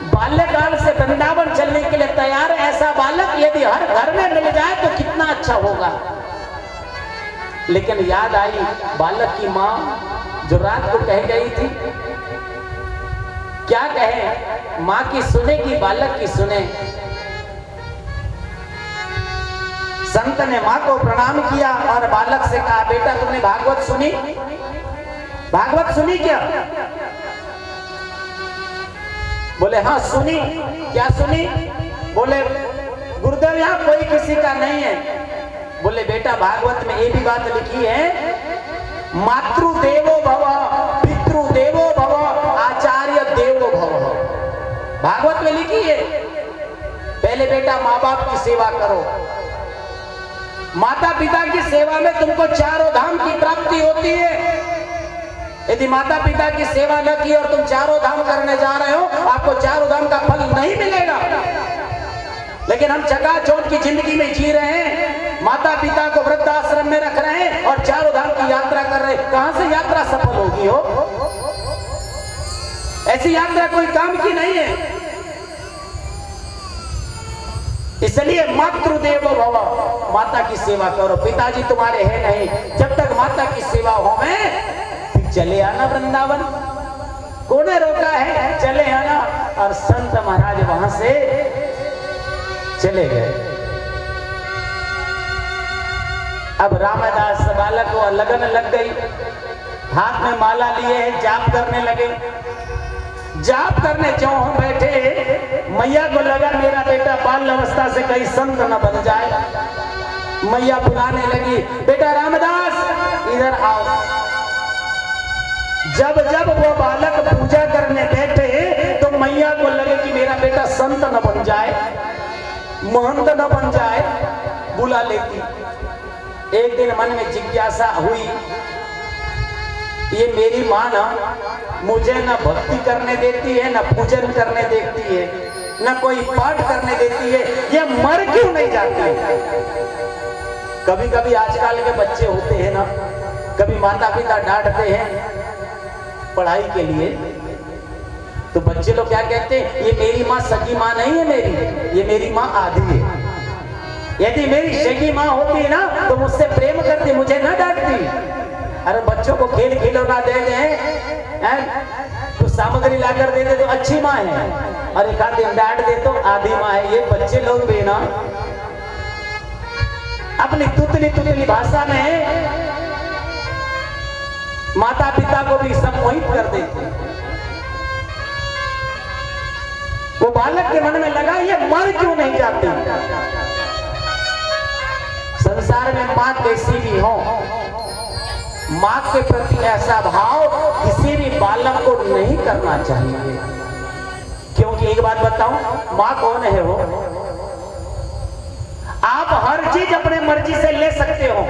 बाल्यकाल से वृंदावन चलने के लिए तैयार, ऐसा बालक यदि हर घर में मिल जाए तो कितना अच्छा होगा। लेकिन याद आई बालक की मां जो रात को कह गई थी, क्या कहे, मां की सुने कि बालक की सुने। संत ने मां को प्रणाम किया और बालक से कहा, बेटा तुमने भागवत सुनी? भागवत सुनी क्या? बोले हाँ सुनी। क्या सुनी? बोले गुरुदेव यहाँ कोई किसी का नहीं है। बोले बेटा भागवत में ये भी बात लिखी है, मातृदेवो भव, पितृदेवो भव, आचार्य देवो भव। भागवत में लिखी है। पहले बेटा माँ बाप की सेवा करो, माता पिता की सेवा में तुमको चारों धाम की प्राप्ति होती है। यदि माता पिता की सेवा न की और तुम चारों धाम करने जा रहे हो, आपको चारों धाम का फल नहीं मिलेगा। लेकिन हम चकाचौंध की जिंदगी में जी रहे हैं, माता पिता को वृद्धाश्रम में रख रहे हैं और चारों धाम की यात्रा कर रहे हैं। कहां से यात्रा सफल होगी हो? ऐसी यात्रा कोई काम की नहीं है। इसलिए मातृदेवो भव, माता की सेवा करो। पिताजी तुम्हारे हैं नहीं, जब तक माता की सेवा हो में चले आना वृंदावन। कोने रोका है, चले आना। और संत महाराज वहां से चले गए। अब रामदास बालक को लगन लग गई, हाथ में माला लिए जाप करने लगे। जाप करने जो हम बैठे, मैया को लगा मेरा बेटा बाल अवस्था से कहीं संत न बन जाए। मैया बुलाने लगी, बेटा रामदास इधर आओ। जब जब वो बालक पूजा करने बैठे तो मैया को लगे कि मेरा बेटा संत न बन जाए, महंत न बन जाए, बुला लेती। एक दिन मन में जिज्ञासा हुई, ये मेरी माँ ना मुझे न भक्ति करने देती है, न पूजन करने देती है, न कोई पाठ करने देती है, ये मर क्यों नहीं जाती? कभी कभी आजकल के बच्चे होते हैं ना, कभी माता पिता डांटते हैं पढ़ाई के लिए, तो बच्चे लोग क्या कहते हैं, ये मेरी माँ सगी माँ नहीं है मेरी, ये मेरी माँ आधी है। यदि मेरी सगी माँ होती ना तो मुझसे प्रेम करती, मुझे ना डांटती। अरे बच्चों को खेल खिलौना दे दे, तो सामग्री लाकर दे दे तो अच्छी माँ है, और एक आध दिन डांट दे तो आधी माँ है। ये बच्चे लोग भी ना अपनी तुतली तुतली भाषा में माता पिता को भी सम्मोहित कर देते। वो बालक के मन में लगा ये मर क्यों नहीं जाती? संसार में मां कैसी भी हो, मां के प्रति ऐसा भाव किसी भी बालक को नहीं करना चाहिए। क्योंकि एक बात बताऊं, मां कौन है वो? आप हर चीज अपने मर्जी से ले सकते हो,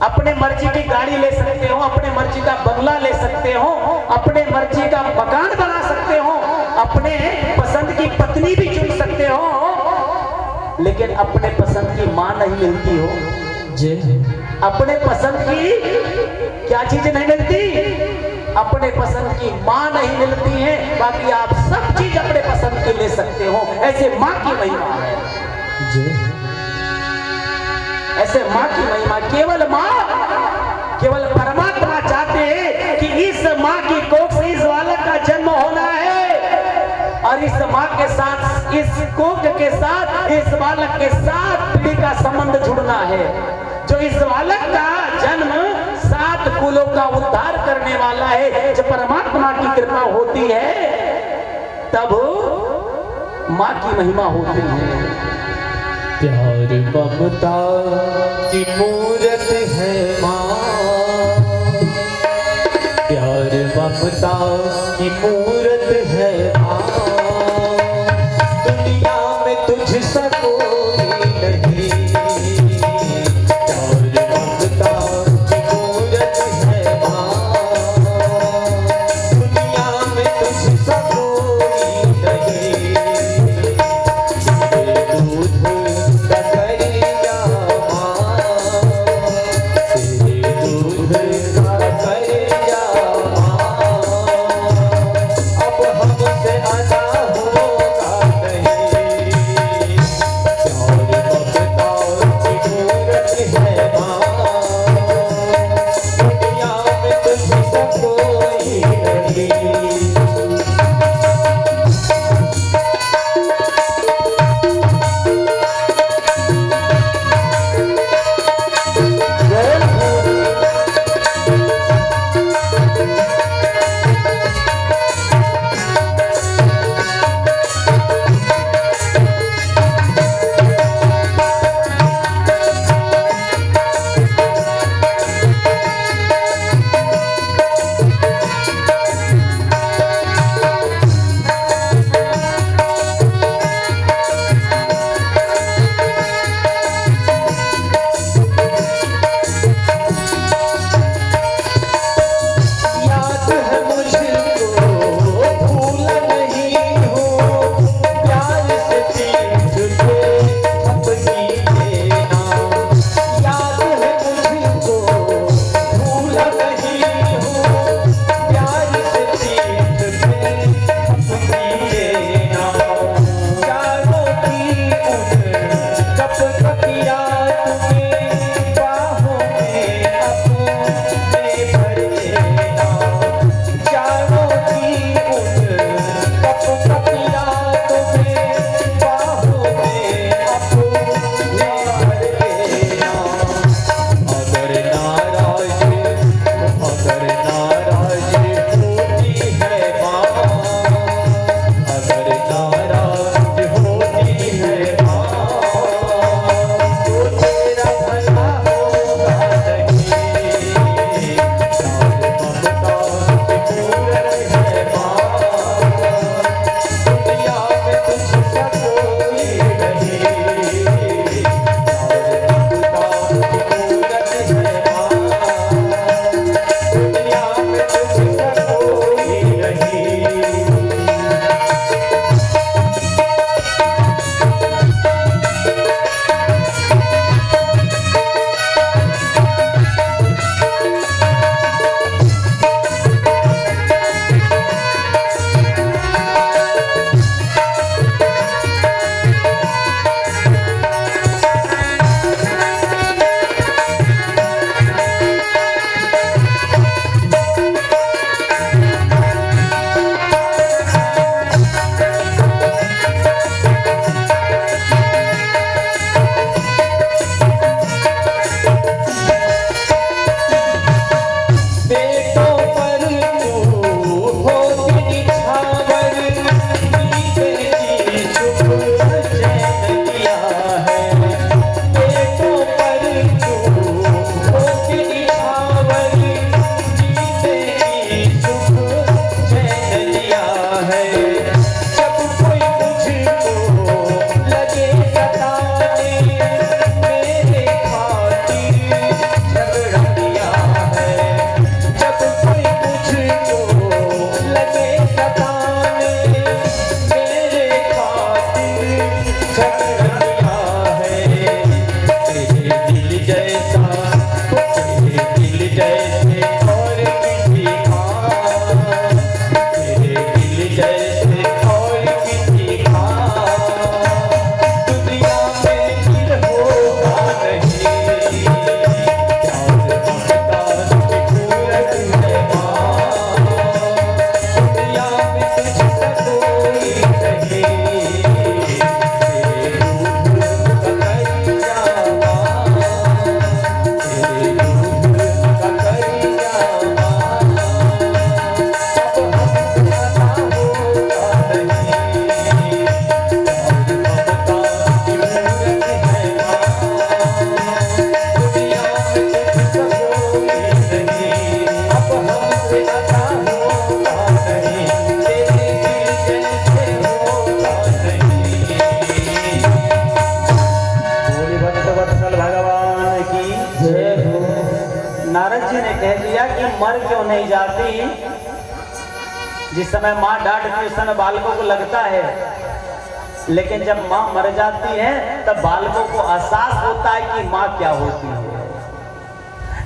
अपने मर्जी की गाड़ी ले सकते हो, अपने मर्जी का बंगला ले सकते हो, अपने मर्जी का मकान बना सकते हो, अपने पसंद की पत्नी भी चुन सकते हो, लेकिन अपने पसंद की मां नहीं मिलती हो जी। अपने पसंद की क्या चीज नहीं मिलती? अपने पसंद की मां नहीं मिलती है। बाकी आप सब चीज अपने पसंद की ले सकते हो। ऐसे मां की महिमा है जी। ऐसे मां की महिमा, केवल मां, केवल परमात्मा चाहते हैं कि इस मां की कोख से इस बालक का जन्म होना है, और इस मां के साथ, इस कोख के साथ, इस बालक के साथ पीढ़ी का संबंध जुड़ना है। जो इस बालक का जन्म 7 कुलों का उद्धार करने वाला है। जब परमात्मा की कृपा होती है तब मां की महिमा होती है। प्यार ममता की मूरत है माँ, प्यार ममता की मूरत है माँ। दुनिया में तुझसे कोई नहीं, प्यार ममता की मूरत है माँ। दुनिया में तुझसे कोई नहीं, मर क्यों नहीं जाती? जिस समय माँ डांटती उस समय बालकों को लगता है, लेकिन जब माँ मर जाती है तब बालकों को एहसास होता है कि माँ क्या होती है।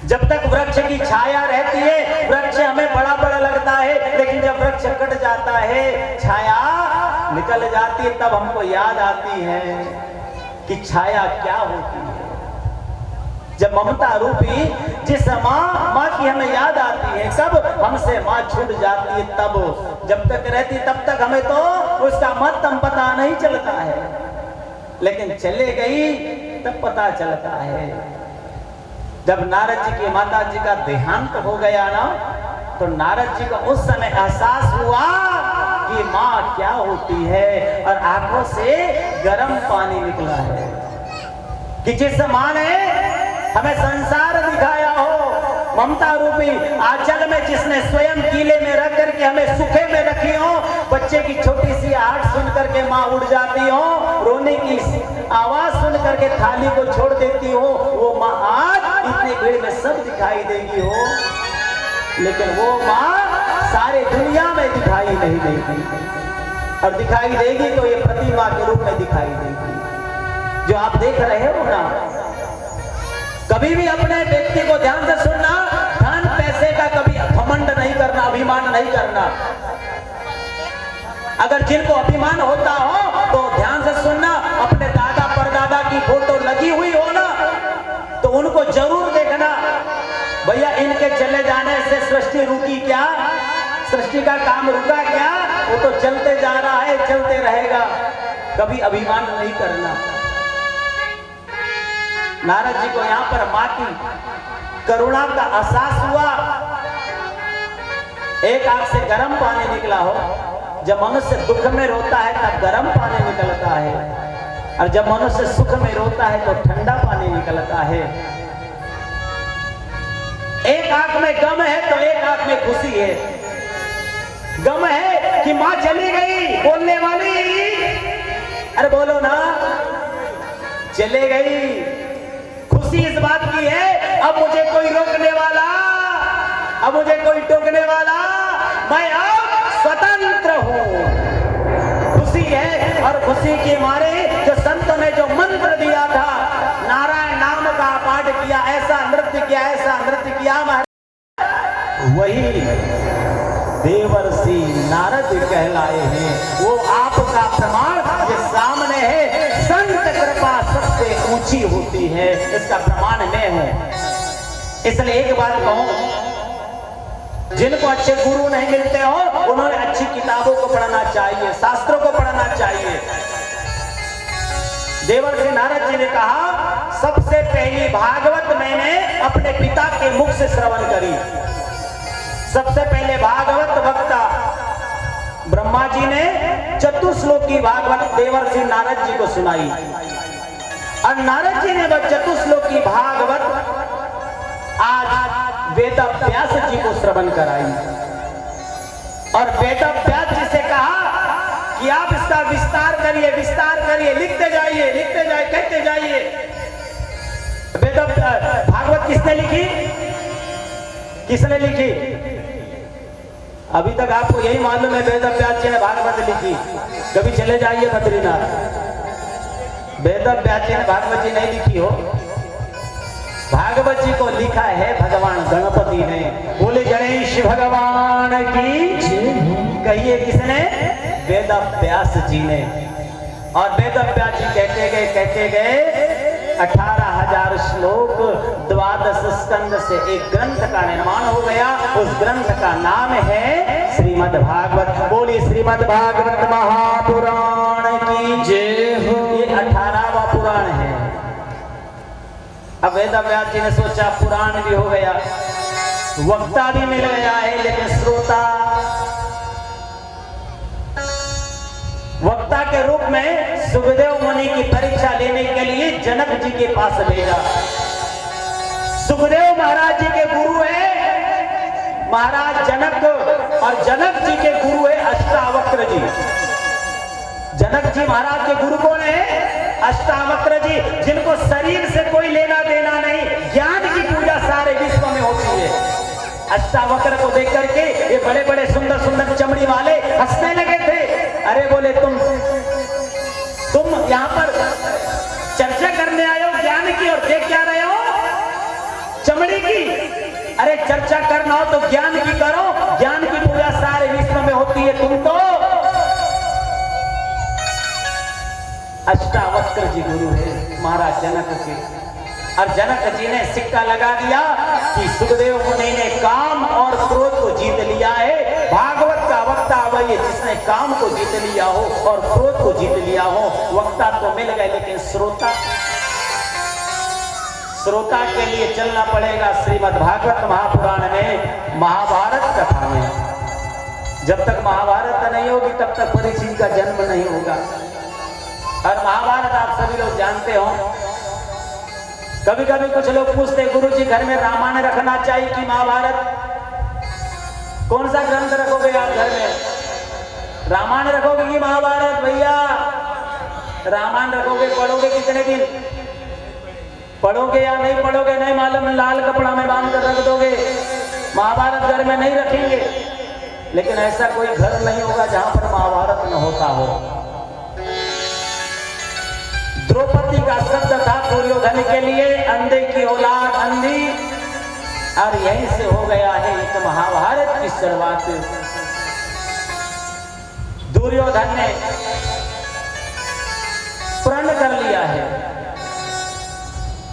जब तक वृक्ष की छाया रहती है वृक्ष हमें बड़ा बड़ा लगता है, लेकिन जब वृक्ष कट जाता है, छाया निकल जाती है, तब हमको याद आती है कि छाया क्या होती है। जब ममता रूपी जिस माँ की हमें याद आती है, कब हमसे माँ छूट जाती है तब। जब तक रहती तब तक हमें तो उसका महत्व पता नहीं चलता है, लेकिन चले गई तब पता चलता है। जब नारद जी की माता जी का देहांत हो गया ना, तो नारद जी को उस समय एहसास हुआ कि माँ क्या होती है, और आंखों से गर्म पानी निकला है कि जिस माँ ने हमें संसार दिखाया हो, ममता रूपी आंचल में जिसने स्वयं कीले में रख करके हमें सुखे में रखी हो, बच्चे की छोटी सी आहट सुन करके माँ उड़ जाती हो, रोने की आवाज सुन करके थाली को छोड़ देती हो, वो माँ आज इतनी भीड़ में सब दिखाई देगी हो, लेकिन वो माँ सारी दुनिया में दिखाई नहीं देगी, और दिखाई देगी तो ये प्रतिमा के रूप में दिखाई देगी जो आप देख रहे हो ना। कभी भी अपने व्यक्ति को ध्यान से सुनना, धन पैसे का कभी घमंड नहीं करना, अभिमान नहीं करना। अगर जिनको अभिमान होता हो तो ध्यान से सुनना, अपने दादा परदादा की फोटो लगी हुई हो ना, तो उनको जरूर देखना। भैया इनके चले जाने से सृष्टि रुकी क्या? सृष्टि का काम रुका क्या? वो तो चलते जा रहा है, चलते रहेगा। कभी अभिमान नहीं करना। नारद जी को यहाँ पर माँ की करुणा का एहसास हुआ। एक आंख से गर्म पानी निकला हो, जब मनुष्य दुख में रोता है तब गर्म पानी निकलता है, और जब मनुष्य सुख में रोता है तो ठंडा पानी निकलता है। एक आंख में गम है तो एक आंख में खुशी है। गम है कि माँ चली गई, बोलने वाली, अरे बोलो ना, चले गई। खुशी इस बात की है अब मुझे कोई रोकने वाला, अब मुझे कोई टोकने वाला, मैं अब स्वतंत्र हूँ। खुशी है, और खुशी के मारे जो संत ने जो मंत्र दिया था, नारायण नाम का पाठ किया, ऐसा नृत्य किया, ऐसा नृत्य किया, वही देवर्षि नारद कहलाए हैं। वो आपका प्रमाण ये सामने है। संत कृपा सबसे ऊंची होती है, इसका प्रमाण मैं हूं। इसलिए एक बात कहूं, जिनको अच्छे गुरु नहीं मिलते हो उन्होंने अच्छी किताबों को पढ़ना चाहिए, शास्त्रों को पढ़ना चाहिए। देवर्षि नारद जी ने कहा, सबसे पहली भागवत मैंने अपने पिता के मुख से श्रवण करी। सबसे पहले भागवत वक्ता ब्रह्मा जी ने चतुश्लोकी भागवत देवर्षि नारद जी को सुनाई, और नारद जी ने वह चतुश्लोकी भागवत आज वेदव्यास जी को श्रवण कराई। और वेदव्यास जी से कहा कि आप इसका विस्तार करिए, विस्तार करिए, लिखते जाइए, लिखते जाइए, कहते जाइए। भागवत किसने लिखी? किसने लिखी? अभी तक आपको यही मालूम है वेदव्यास जी ने भागवत लिखी। कभी चले जाइए बद्रीनाथ, वेदव्यास जी ने भागवत जी नहीं लिखी हो। भागवत जी को लिखा है भगवान गणपति ने। बोले गणेश भगवान की कहिए, किसने? वेदव्यास जी ने। और वेदव्यास जी कहते गए 18,000 श्लोक, 12 स्कंद से एक ग्रंथ का निर्माण हो गया। उस ग्रंथ का नाम है श्रीमद् भागवत। बोलिए श्रीमद् भागवत महापुराण की जय हो। ये 18वां पुराण है। अब वेदव्यास जी ने सोचा पुराण भी हो गया, वक्ता भी मिल गया है, लेकिन श्रोता वक्ता के रूप में सुखदेव मुनि की परीक्षा लेने के लिए जनक जी के पास भेजा। सुखदेव महाराज जी के गुरु है महाराज जनक, और जनक जी के गुरु है अष्टावक्र जी। जनक जी महाराज के गुरु कौन है? अष्टावक्र जी, जिनको शरीर से कोई लेना देना नहीं, ज्ञान की पूजा सारे विश्व में होती है। अष्टावक्र को देख करके ये बड़े बड़े सुंदर सुंदर चमड़ी वाले हंसने लगे थे। अरे बोले तुम यहाँ पर चर्चा करने आए हो ज्ञान की और देख क्या रहे हो चमड़ी की। अरे चर्चा करना हो तो ज्ञान की करो, ज्ञान की पूजा सारे विश्व में होती है। तुम तो अष्टावक्र जी गुरु है महाराज जनक के, और जनक जी ने सिक्का लगा दिया कि सुखदेव मुनि ने काम और क्रोध को जीत लिया है। भागवत का वक्ता वही है जिसने काम को जीत लिया हो और क्रोध को जीत लिया हो। वक्ता तो मिल गए लेकिन श्रोता के लिए चलना पड़ेगा श्रीमद् भागवत महापुराण में, महाभारत कथा में। जब तक महाभारत नहीं होगी तब तक परीक्षित का जन्म नहीं होगा। और महाभारत आप सभी लोग जानते हो। कभी कभी कुछ लोग पूछते गुरुजी घर में रामायण रखना चाहिए कि महाभारत? कौन सा ग्रंथ रखोगे आप घर में? रामायण रखोगे कि महाभारत? भैया रामायण रखोगे, पढ़ोगे कितने दिन? पढ़ोगे या नहीं पढ़ोगे नहीं मालूम, लाल कपड़ा में बांध कर रख दोगे। महाभारत घर में नहीं रखेंगे, लेकिन ऐसा कोई घर नहीं होगा जहां पर महाभारत न होता हो। द्रौपदी का शब्द था दुर्योधन के लिए, अंधे की औलाद अंधी, और यहीं से हो गया है एक महाभारत की शुरुआत। दुर्योधन ने प्रण कर लिया है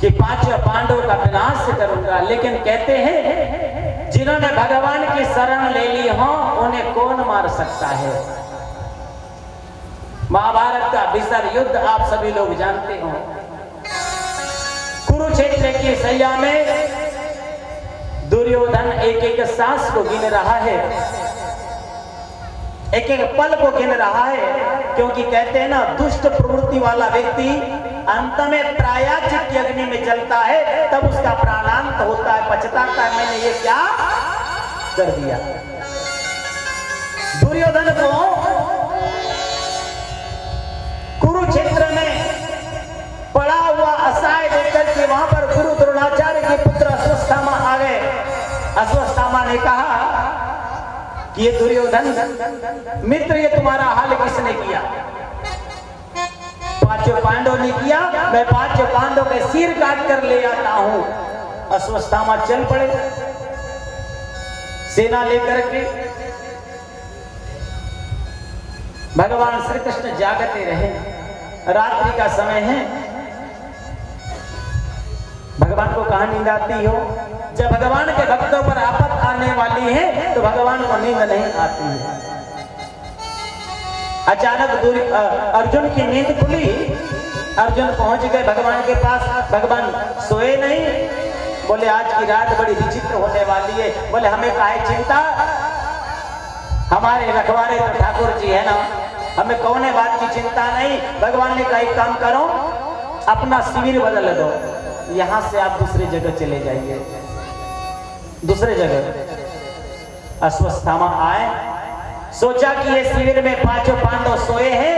कि 5 पांडवों का विनाश करूंगा, लेकिन कहते हैं जिन्होंने भगवान की शरण ले ली हो उन्हें कौन मार सकता है। महाभारत का भीषण युद्ध आप सभी लोग जानते हो। कुरुक्षेत्र की सैया में दुर्योधन एक एक सांस को गिन रहा है, एक एक पल को गिन रहा है, क्योंकि कहते हैं ना दुष्ट प्रवृत्ति वाला व्यक्ति अंत में प्रायश्चित की अग्नि में चलता है, तब उसका प्राणांत होता है, पछताता है मैंने ये क्या कर दिया। दुर्योधन को कुरुक्षेत्र में पड़ा हुआ असहाय देखकर के वहां पर गुरु द्रोणाचार्य के पुत्र अश्वत्थामा आ गए। अश्वत्थामा ने कहा कि ये दुर्योधन मित्र, ये तुम्हारा हाल किसने किया? 5 पांडव ने किया, मैं 5 पांडव के सिर काट कर ले आता हूं। अश्वत्थामा चल पड़े सेना लेकर के। भगवान श्री कृष्ण जागते रहे, रात्रि का समय है। भगवान को कहां नींद आती हो? जब भगवान के भक्तों पर आफत आने वाली है तो भगवान को नींद नहीं आती है। अचानक अर्जुन की नींद खुली, अर्जुन पहुंच गए भगवान के पास। भगवान सोए नहीं, बोले आज की रात बड़ी विचित्र होने वाली है। बोले हमें काहे चिंता, हमारे रखवारे तो ठाकुर जी है ना, हमें कौन बात की चिंता नहीं। भगवान ने कहा एक काम करो, अपना शिविर बदल दो, यहां से आप दूसरी जगह चले जाइए, दूसरे जगह। अश्वत्थामा आए, सोचा कि ये शिविर में 5 पांडव सोए हैं,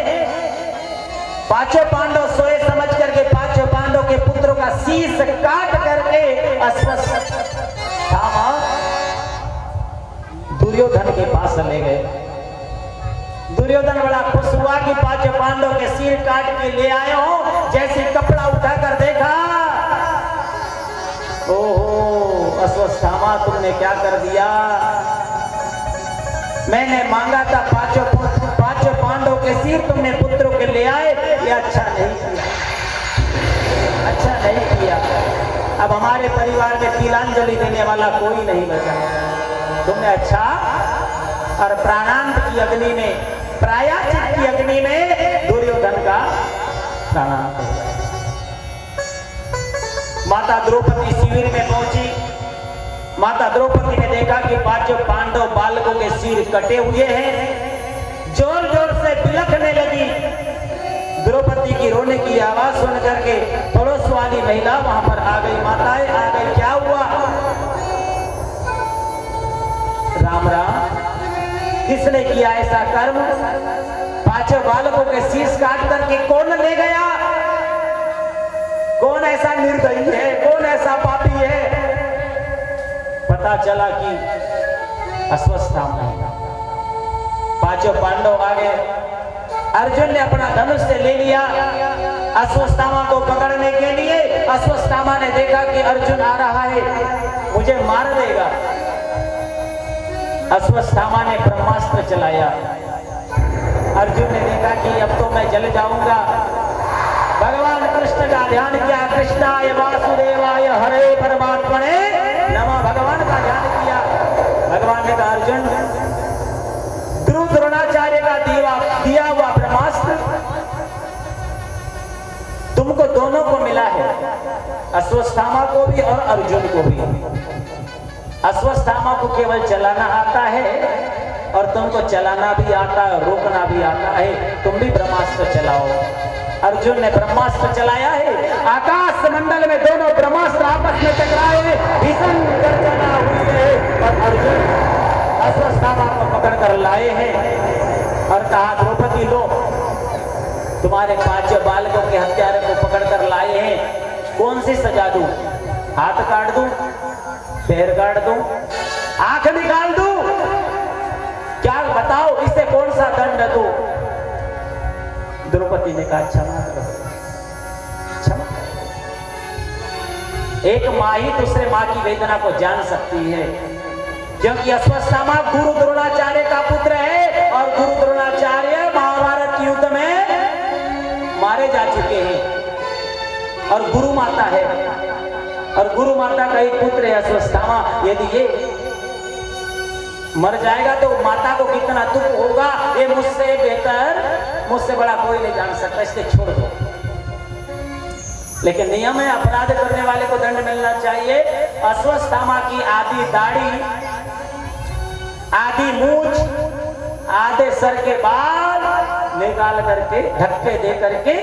5 पांडव सोए समझ करके 5 पांडव के पुत्रों का शीश काट करके अश्वत्थामा दुर्योधन के पास ले गए। दुर्योधन बड़ा खुश हुआ कि 5 पांडव के सिर काट के ले आए हो। जैसे कपड़ा उठाकर देखा, ओहो अश्वत्थामा तुमने क्या कर दिया? मैंने मांगा था 5 पांडव के सिर, तुमने पुत्रों के ले आए, ये अच्छा नहीं किया, अच्छा नहीं किया। अब हमारे परिवार में तिलांजलि देने वाला कोई नहीं बचा। तुमने अच्छा, और प्राणांत की अग्नि में, प्रायश्चित की अग्नि में दुर्योधन का प्राणांत हो गया। माता द्रौपदी शिविर में पहुंची। माता द्रौपदी ने देखा कि 5 पांडव बालकों के सिर कटे हुए हैं। जोर जोर से बिलखने लगी। द्रौपदी की रोने की आवाज सुन करके पड़ोस वाली महिला वहां पर आ गई। माताएं आ गई, क्या हुआ? राम राम, किसने किया ऐसा कर्म? 5 बालकों के शीश काट करके कौन ले गया? कौन ऐसा निर्दयी है, कौन ऐसा पापी है? पता पता चला कि अश्वत्थामा है। पांचों पांडव आ गए। अर्जुन ने अपना धनुष से ले लिया अश्वत्थामा को पकड़ने के लिए। अश्वत्थामा ने देखा कि अर्जुन आ रहा है, मुझे मार देगा। अश्वत्थामा ने ब्रह्मास्त्र चलाया। अर्जुन ने देखा कि अब तो मैं जल जाऊंगा। भगवान कृष्ण का ध्यान किया, कृष्णाय वासुदेवाय हरे परमात्मने नमः, भगवान का ध्यान किया। भगवान ने कहा अर्जुन, ध्रुव द्रोणाचार्य का दिया हुआ ब्रह्मास्त्र तुमको दोनों को मिला है, अश्वत्थामा को भी और अर्जुन को भी। अश्वत्थामा को केवल चलाना आता है और तुमको चलाना भी आता है, रोकना भी आता है। तुम भी ब्रह्मास्त्र चलाओ। अर्जुन ने ब्रह्मास्त्र चलाया है। आकाश मंडल में दोनों ब्रह्मास्त्र आपस में टकराए, भीषण गर्जना हुई है और अर्जुन अश्वत्थामा को पकड़ कर लाए हैं और कहा द्रौपदी लो, तुम्हारे पांचों बालकों के हत्यारे को पकड़ कर लाए हैं। कौन सी सजा दूं? हाथ काट दूं, पैर काट दूं, आंख निकाल दूं? क्या बताओ, इसे कौन सा दंड दूं? द्रौपदी ने कहा क्षमा करो, क्षमा करो। एक माँ ही दूसरे माँ की वेदना को जान सकती है, क्योंकि अश्वत्थामा गुरु द्रोणाचार्य का पुत्र है और गुरु द्रोणाचार्य महाभारत युद्ध में मारे जा चुके हैं और गुरु माता है, और गुरु माता का एक पुत्र है अश्वत्थामा। यदि ये मर जाएगा तो माता को कितना दुख होगा, ये मुझसे बेहतर, मुझसे बड़ा कोई नहीं जान सकता, इसलिए छोड़ दो। लेकिन नियम है, अपराध करने वाले को दंड मिलना चाहिए। अश्वत्थामा की आधी दाढ़ी, आधी मूंछ, आधे सर के बाल निकाल करके, धक्के दे करके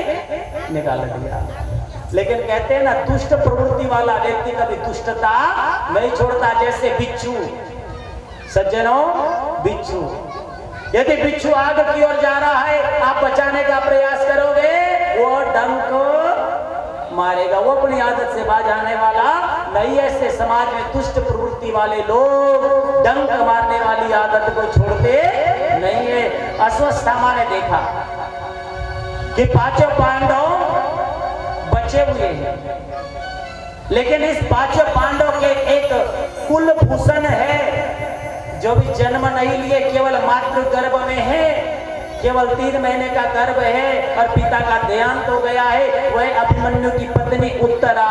निकाल दिया। लेकिन कहते हैं ना, दुष्ट प्रवृत्ति वाला व्यक्ति कभी दुष्टता नहीं छोड़ता। जैसे बिच्छू, सज्जनों, बिच्छू, यदि बिच्छू आग की ओर जा रहा है, आप बचाने का प्रयास करोगे, वो डंक मारेगा, वो अपनी आदत से बाज आने वाला नहीं। ऐसे समाज में दुष्ट प्रवृत्ति वाले लोग डंक मारने वाली आदत को छोड़ते नहीं है। अश्वत्थामा ने देखा कि पांचों पांडव बचे हुए हैं, लेकिन इस पांचों पांडव के एक कुलभूषण है जो भी जन्म नहीं लिए, केवल मातृ गर्भ में है, केवल 3 महीने का गर्भ है और पिता का देहांत हो गया है। वह अभिमन्यु की पत्नी उत्तरा।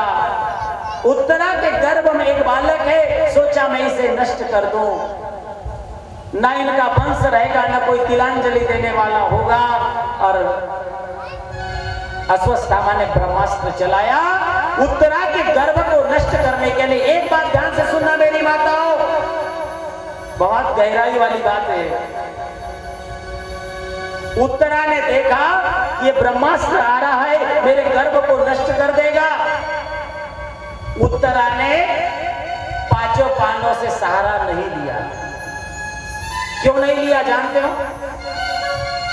उत्तरा के गर्भ में एक बालक है। सोचा मैं इसे नष्ट कर दूं, ना इनका वंश रहेगा, ना कोई तिलांजलि देने वाला होगा। और अश्वत्थामा ने ब्रह्मास्त्र चलाया उत्तरा के गर्भ को नष्ट करने के लिए। एक बात ध्यान से सुनना मेरी माताओं, बहुत गहराई वाली बात है। उत्तरा ने देखा ये ब्रह्मास्त्र आ रहा है, मेरे गर्भ को नष्ट कर देगा। उत्तरा ने पांचों पांडवों से सहारा नहीं लिया। क्यों नहीं लिया जानते हो?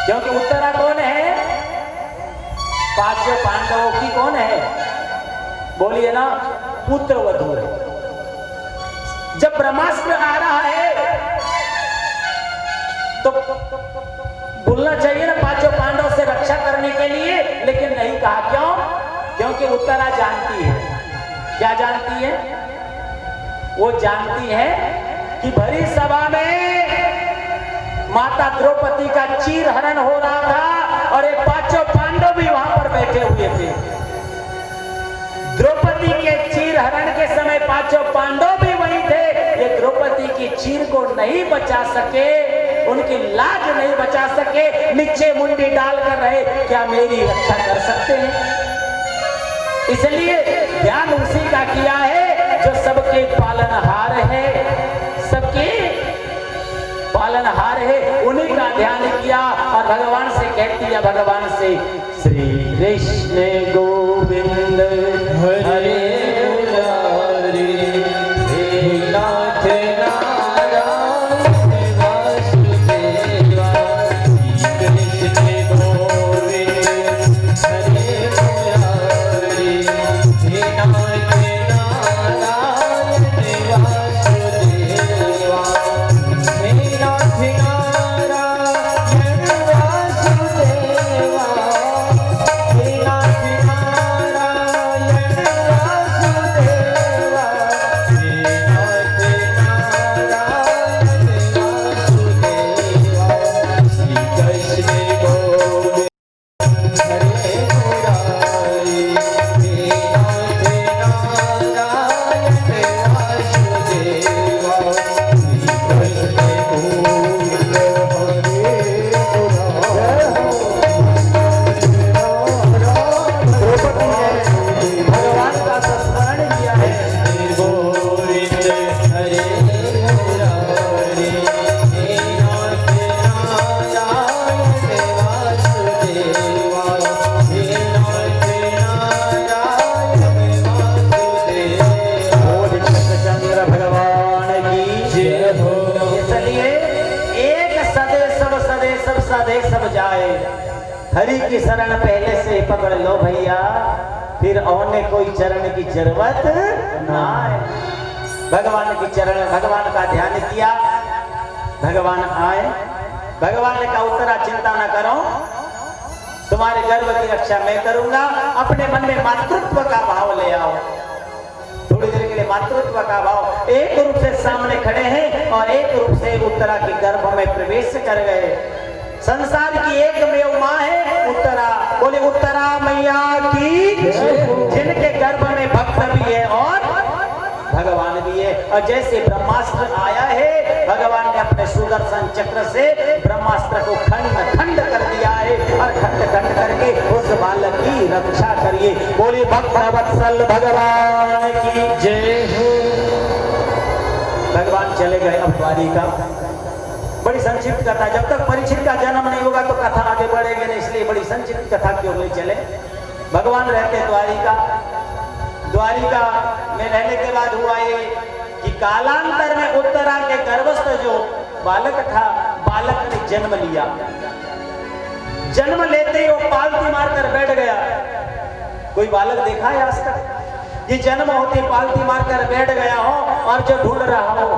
क्योंकि उत्तरा कौन है? पांचों पांडवों की कौन है? बोलिए ना, पुत्र वधू है। जब ब्रह्मास्त्र आ रहा है तो बोलना चाहिए ना पांचों पांडव से रक्षा करने के लिए, लेकिन नहीं कहा। क्यों? क्योंकि उत्तरा जानती है। क्या जानती है? वो जानती है कि भरी सभा में माता द्रौपदी का चीर हरण हो रहा था और ये पांचों पांडव भी वहां पर बैठे हुए थे। द्रौपदी के चीर हरण के समय पांचों पांडव भी वहीं थे। ये द्रौपदी की चीर को नहीं बचा सके, उनकी लाज नहीं बचा सके, नीचे मुंडी डालकर रहे, क्या मेरी रक्षा कर सकते हैं? इसलिए ध्यान उसी का किया है जो सबके पालनहार है, सबके पालनहार है, उन्हीं का ध्यान किया। और भगवान से कहती है, भगवान से, श्री कृष्ण गोविंद हरे मुरारी, हे नाथ नारायण वासुदेवा, श्री कृष्ण गोविंद हरे मुरारी, हे नाथ नारायण वासुदेवा। हरि की शरण पहले से पकड़ लो भैया, फिर औने कोई चरण की जरूरत ना है। भगवान की चरण, भगवान का ध्यान किया, भगवान आए। भगवान ने कहा उत्तरा चिंता न करो, तुम्हारे गर्भ की रक्षा मैं करूंगा। अपने मन में मातृत्व का भाव ले आओ। थोड़ी देर के लिए मातृत्व का भाव, एक रूप से सामने खड़े हैं और एक रूप से उत्तरा के गर्भ में प्रवेश कर गए। संसार की एकमेव मां है उत्तरा। बोले उत्तरा मैया की, जिनके गर्भ में भक्त भी है और भगवान भी है। और जैसे ब्रह्मास्त्र आया है, भगवान ने अपने सुदर्शन चक्र से ब्रह्मास्त्र को खंड खंड कर दिया है और खंड खंड करके उस बालक की रक्षा करिए। बोले भक्त वत्सल भगवान की जय हो। भगवान चले गए अब द्वारिका। बड़ी संक्षिप्त कथा, जब तक परीक्षित का जन्म नहीं होगा तो कथा आगे बढ़ेगी नहीं, इसलिए बड़ी संक्षिप्त कथा क्यों ले चले। भगवान रहते द्वारिका। द्वारिका में रहने के बाद हुआ ये कि कालांतर में उत्तरा के गर्भस्थ जो बालक था, बालक ने जन्म लिया। जन्म लेते ही वो पालती मारकर बैठ गया। कोई बालक देखा है आज तक कि जन्म होते पालती मारकर बैठ गया हो और जो ढूंढ रहा हो,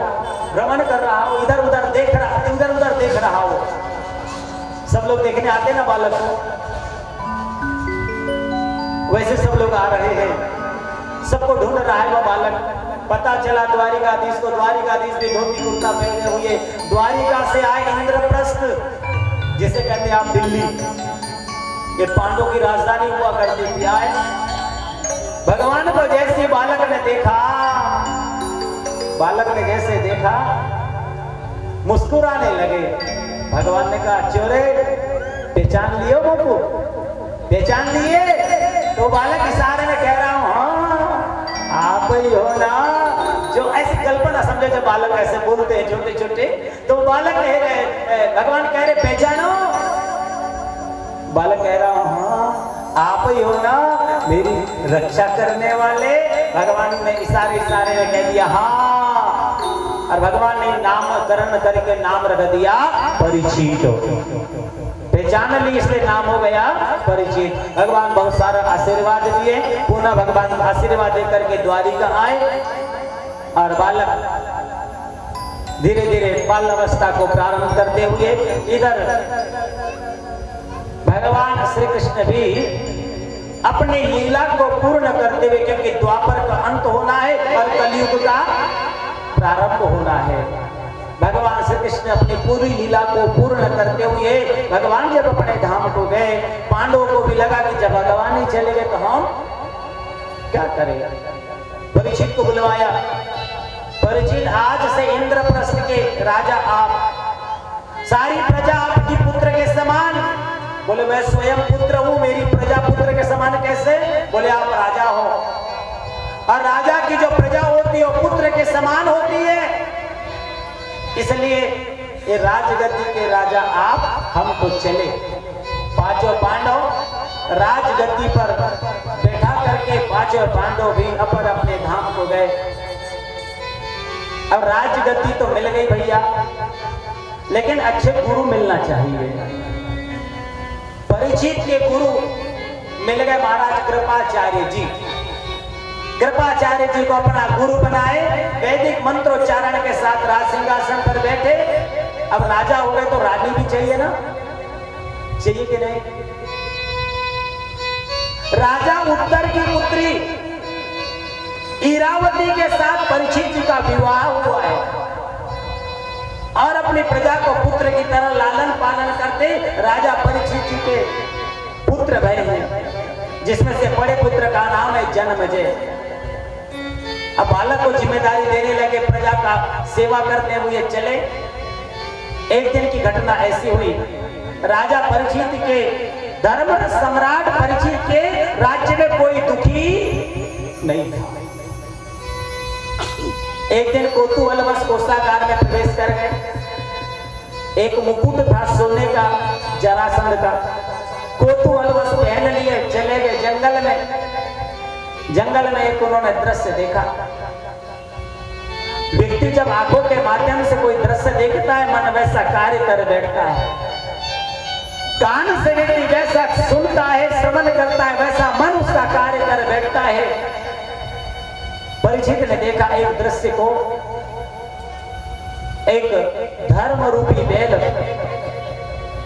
भ्रमण कर रहा हो, इधर उधर देख रहा हो। सब लोग देखने आते ना बालक को, वैसे सब लोग आ रहे हैं, सबको ढूंढ रहा है वो बालक। पता चला द्वारिकाधीश को, द्वारिकाधीश भी धोती कुर्ता पहने हुए द्वारिका से आए इंद्रप्रस्थ, जिसे कहते हैं आप दिल्ली, ये पांडवों की राजधानी हुआ करती थी। आए भगवान को जैसे बालक ने देखा, बालक ने जैसे देखा मुस्कुराने लगे। भगवान ने कहा चोरे पहचान लियो बाबू, पहचान लिए? तो बालक इशारे में कह रहा हूं हाँ आप ही हो ना। जो ऐसी कल्पना समझे, जब बालक ऐसे बोलते हैं छोटे छोटे, तो बालक कह रहे, भगवान कह रहे पहचानो। बालक कह रहा हूं हाँ आप ही हो ना, मेरी रक्षा करने वाले। भगवान ने इशारे में कह दिया हाँ, और भगवान ने नामकरण करके नाम रख दिया परीक्षित। पहचान ली इसलिए नाम हो गया परिचित। भगवान बहुत सारा आशीर्वाद दिए। पुनः भगवान आशीर्वाद देकर के द्वारिका आए और बालक धीरे धीरे बाल अवस्था को प्रारंभ करते हुए इधर भगवान श्री कृष्ण भी अपनी लीला को पूर्ण करते हुए, क्योंकि द्वापर का अंत होना है और कलयुग का प्रारंभ होना है। भगवान श्री कृष्ण अपनी पूरी लीला को पूर्ण करते हुए भगवान जब अपने धाम को गए, पांडवों को भी लगा कि जब भगवान ही चले गए तो हम क्या करें। परीक्षित को बुलवाया। परीक्षित, आज से इंद्रप्रस्थ के राजा आप, सारी प्रजा आपकी पुत्र के समान। बोले मैं स्वयं पुत्र हूं, मेरी प्रजा पुत्र के समान कैसे? बोले आप राजा हो और राजा की जो प्रजा होती है वो पुत्र के समान होती है, इसलिए ये राजगद्दी के राजा आप, हम तो चले। पांचों पांडव राजगद्दी पर बैठा करके पांचों पांडव भी अपन अपने धाम को गए। अब राजगद्दी तो मिल गई भैया, लेकिन अच्छे गुरु मिलना चाहिए। परीक्षित के गुरु मिल गए महाराज कृपाचार्य जी। कृपाचार्य जी को अपना गुरु बनाए, वैदिक मंत्रोच्चारण के साथ राज सिंहासन पर बैठे। अब राजा हो गए तो रानी भी चाहिए ना, चाहिए कि नहीं? राजा उत्तर की पुत्री इरावती के साथ परीक्षित जी का विवाह हुआ है और अपनी प्रजा को पुत्र की तरह लालन पालन करते राजा परीक्षित जी के पुत्र भय हैं, जिसमें से बड़े पुत्र का नाम है जन्मेजय। अब बालक को जिम्मेदारी देने लगे, प्रजा का सेवा करते हुए चले। एक दिन की घटना ऐसी हुई, राजा परीक्षित के धर्म सम्राट परीक्षित के राज्य में कोई दुखी नहीं था। एक दिन कौतूहलवश कोषागार में प्रवेश कर गए। एक मुकुट था सोने का जरासंध का, कौतूहलवश पहन लिए, चले गए जंगल में। जंगल में एक उन्होंने दृश्य देखा। व्यक्ति जब आंखों के माध्यम से कोई दृश्य देखता है, मन वैसा कार्य कर बैठता है। कान से व्यक्ति जैसा सुनता है, श्रवण करता है, वैसा मन उसका कार्य कर बैठता है। परीक्षित ने देखा एक दृश्य को, एक धर्म रूपी बैल,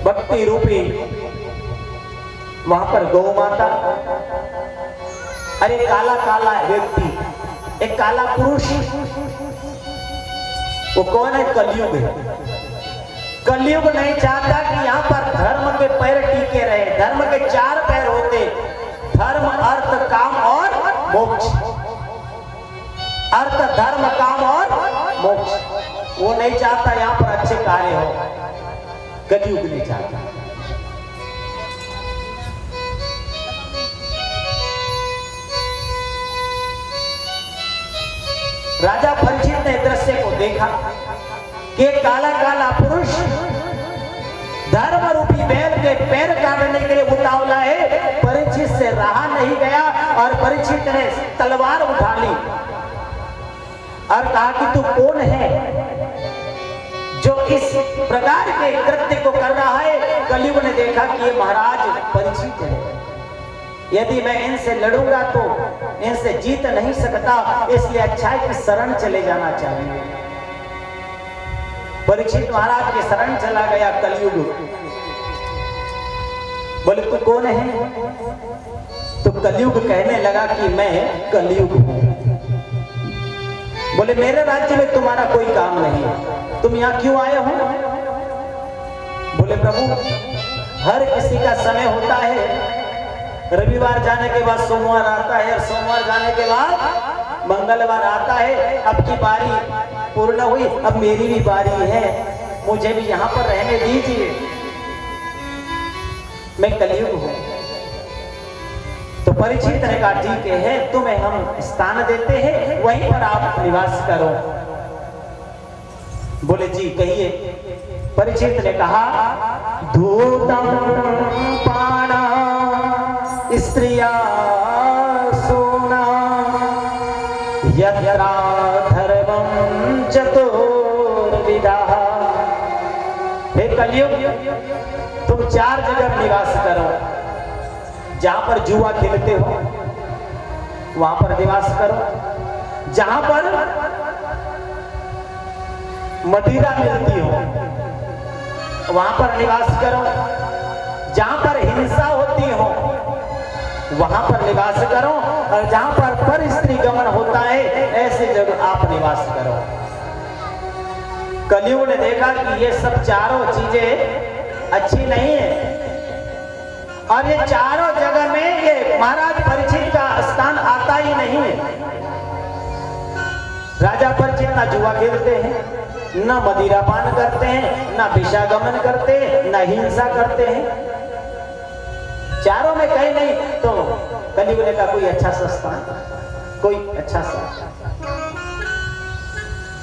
भक्ति रूपी वहां पर गौ माता, अरे काला काला व्यक्ति, एक काला पुरुष, वो कौन है? कलयुग है। कलयुग नहीं चाहता कि यहाँ पर धर्म के पैर टिके रहे। धर्म के 4 पैर होते, धर्म, अर्थ, काम और मोक्ष। अर्थ, धर्म, काम और मोक्ष। वो नहीं चाहता यहाँ पर अच्छे कार्य हो, कलयुग नहीं चाहता। राजा परीक्षित ने दृश्य को देखा कि काला काला पुरुष धर्म रूपी बैल के पैर काटने के लिए उतावला है। परीक्षित से रहा नहीं गया और परीक्षित ने तलवार उठा ली और कहा कि तू कौन है जो इस प्रकार के कृत्य को कर रहा है? कलयुग ने देखा कि ये महाराज परीक्षित है, यदि मैं इनसे लड़ूंगा तो इनसे जीत नहीं सकता, इसलिए अच्छाई की शरण चले जाना चाहिए। परीक्षित महाराज के शरण चला गया कलयुग। बोले तू कौन है? तो कलयुग कहने लगा कि मैं कलयुग हूं। बोले मेरे राज्य में तुम्हारा कोई काम नहीं, तुम यहां क्यों आए हो? बोले प्रभु, हर किसी का समय होता है, रविवार जाने के बाद सोमवार आता है और सोमवार जाने के बाद मंगलवार आता है। अब की बारी पूर्ण हुई, अब मेरी भी बारी है, मुझे भी यहाँ पर रहने दीजिए, मैं कलयुग हूँ। तो परीक्षित ने कहा ठीक है, तुम्हें हम स्थान देते हैं, वहीं पर आप निवास करो। बोले जी कहिए। परीक्षित ने कहा धूतम पाना स्त्रिया सोना यत्रा धर्मं चतुर्विधा। हे कलयुग, तुम 4 जगह निवास करो। जहां पर जुआ खेलते हो वहां पर निवास करो, जहां पर मदिरा मिलती हो वहां पर निवास करो, जहां पर हिंसा होती हो वहां पर निवास करो, और जहां पर पर स्त्री गमन होता है ऐसे जगह आप निवास करो। कलयुग ने देखा कि ये सब चारों चीजें अच्छी नहीं है और ये चारों जगह में ये महाराज परीक्षित का स्थान आता ही नहीं है। राजा परीक्षित ना जुआ खेलते हैं, ना मदिरा पान करते हैं, ना भिक्षागमन करते हैं, ना हिंसा करते हैं। चारों में कहीं नहीं। तो कलयुग ने कहा कोई अच्छा सा स्थान, कोई अच्छा सा।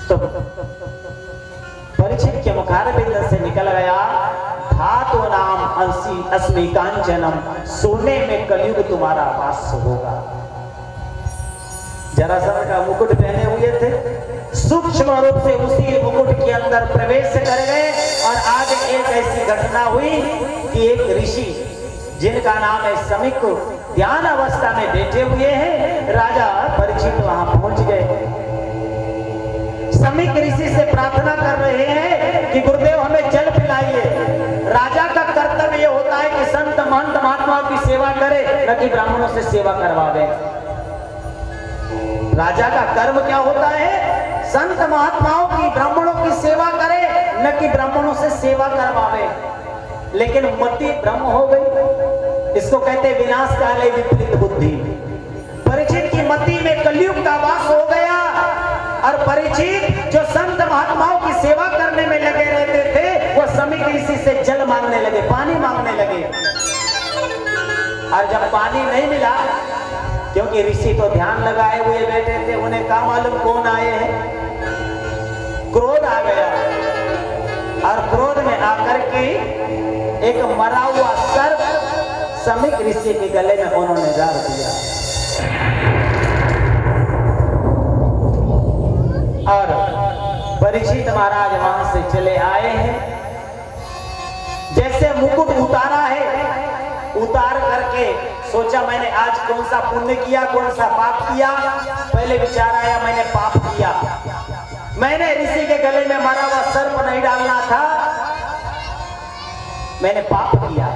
तो परीक्षित के मुखारबिंद से निकल गया धातु नाम अस्मि कांचनम, सोने में कलयुग तुम्हारा वास होगा। जरासंध का मुकुट पहने हुए थे, सूक्ष्म रूप से उसी मुकुट के अंदर प्रवेश कर गए। और आज एक ऐसी घटना हुई कि एक ऋषि जिनका नाम है समिक, ध्यान अवस्था में बैठे हुए हैं। राजा परीक्षित वहां पहुंच गए। समिक ऋषि से प्रार्थना कर रहे हैं कि गुरुदेव हमें जल पिलाइए। राजा का कर्तव्य यह होता है कि संत महंत महात्माओं की सेवा करे, न कि ब्राह्मणों से सेवा करवावे। राजा का कर्म क्या होता है? संत महात्माओं की, ब्राह्मणों की सेवा करे, न कि ब्राह्मणों से सेवा करवावे। लेकिन मति भ्रम हो गई, इसको कहते विनाश काले विपरीत बुद्धि। परीक्षित की मति में कलयुग का वास हो गया और परीक्षित जो संत महात्माओं की सेवा करने में लगे रहते थे, वो समिक ऋषि से जल मांगने लगे, पानी मांगने लगे। और जब पानी नहीं मिला, क्योंकि ऋषि तो ध्यान लगाए हुए बैठे थे, उन्हें क्या मालूम कौन आए हैं, क्रोध आ गया। और क्रोध में आकर के एक मरा हुआ सर्प समिक ऋषि के गले में उन्होंने डाल दिया। और परीक्षित महाराज वहां से चले आए हैं। जैसे जैसे मुकुट उतारा है, उतार करके सोचा मैंने आज कौन सा पुण्य किया, कौन सा पाप किया। पहले विचार आया मैंने पाप किया, मैंने ऋषि के गले में मरा हुआ सर्प नहीं डालना था, मैंने पाप किया।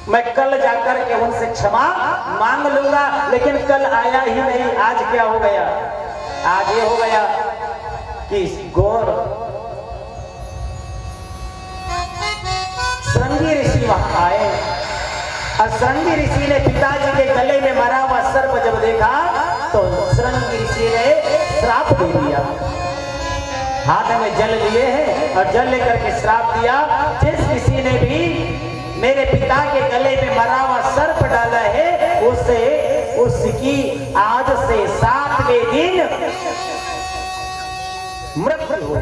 मैं कल जाकर के उनसे क्षमा मांग लूंगा, लेकिन कल आया ही नहीं। आज क्या हो गया, आज ये हो गया कि गौर श्रृंगी ऋषि वहां आए और श्रृंगी ऋषि ने पिताजी के गले में मरा हुआ सर्प जब देखा तो श्रृंगी ऋषि ने श्राप दे दिया। हाथ में जल लिए हैं और जल लेकर के श्राप दिया, जिस किसी ने भी मेरे पिता के गले में मरा हुआ सर्प डाला है उसकी आज से 7वें दिन मृत्यु हो।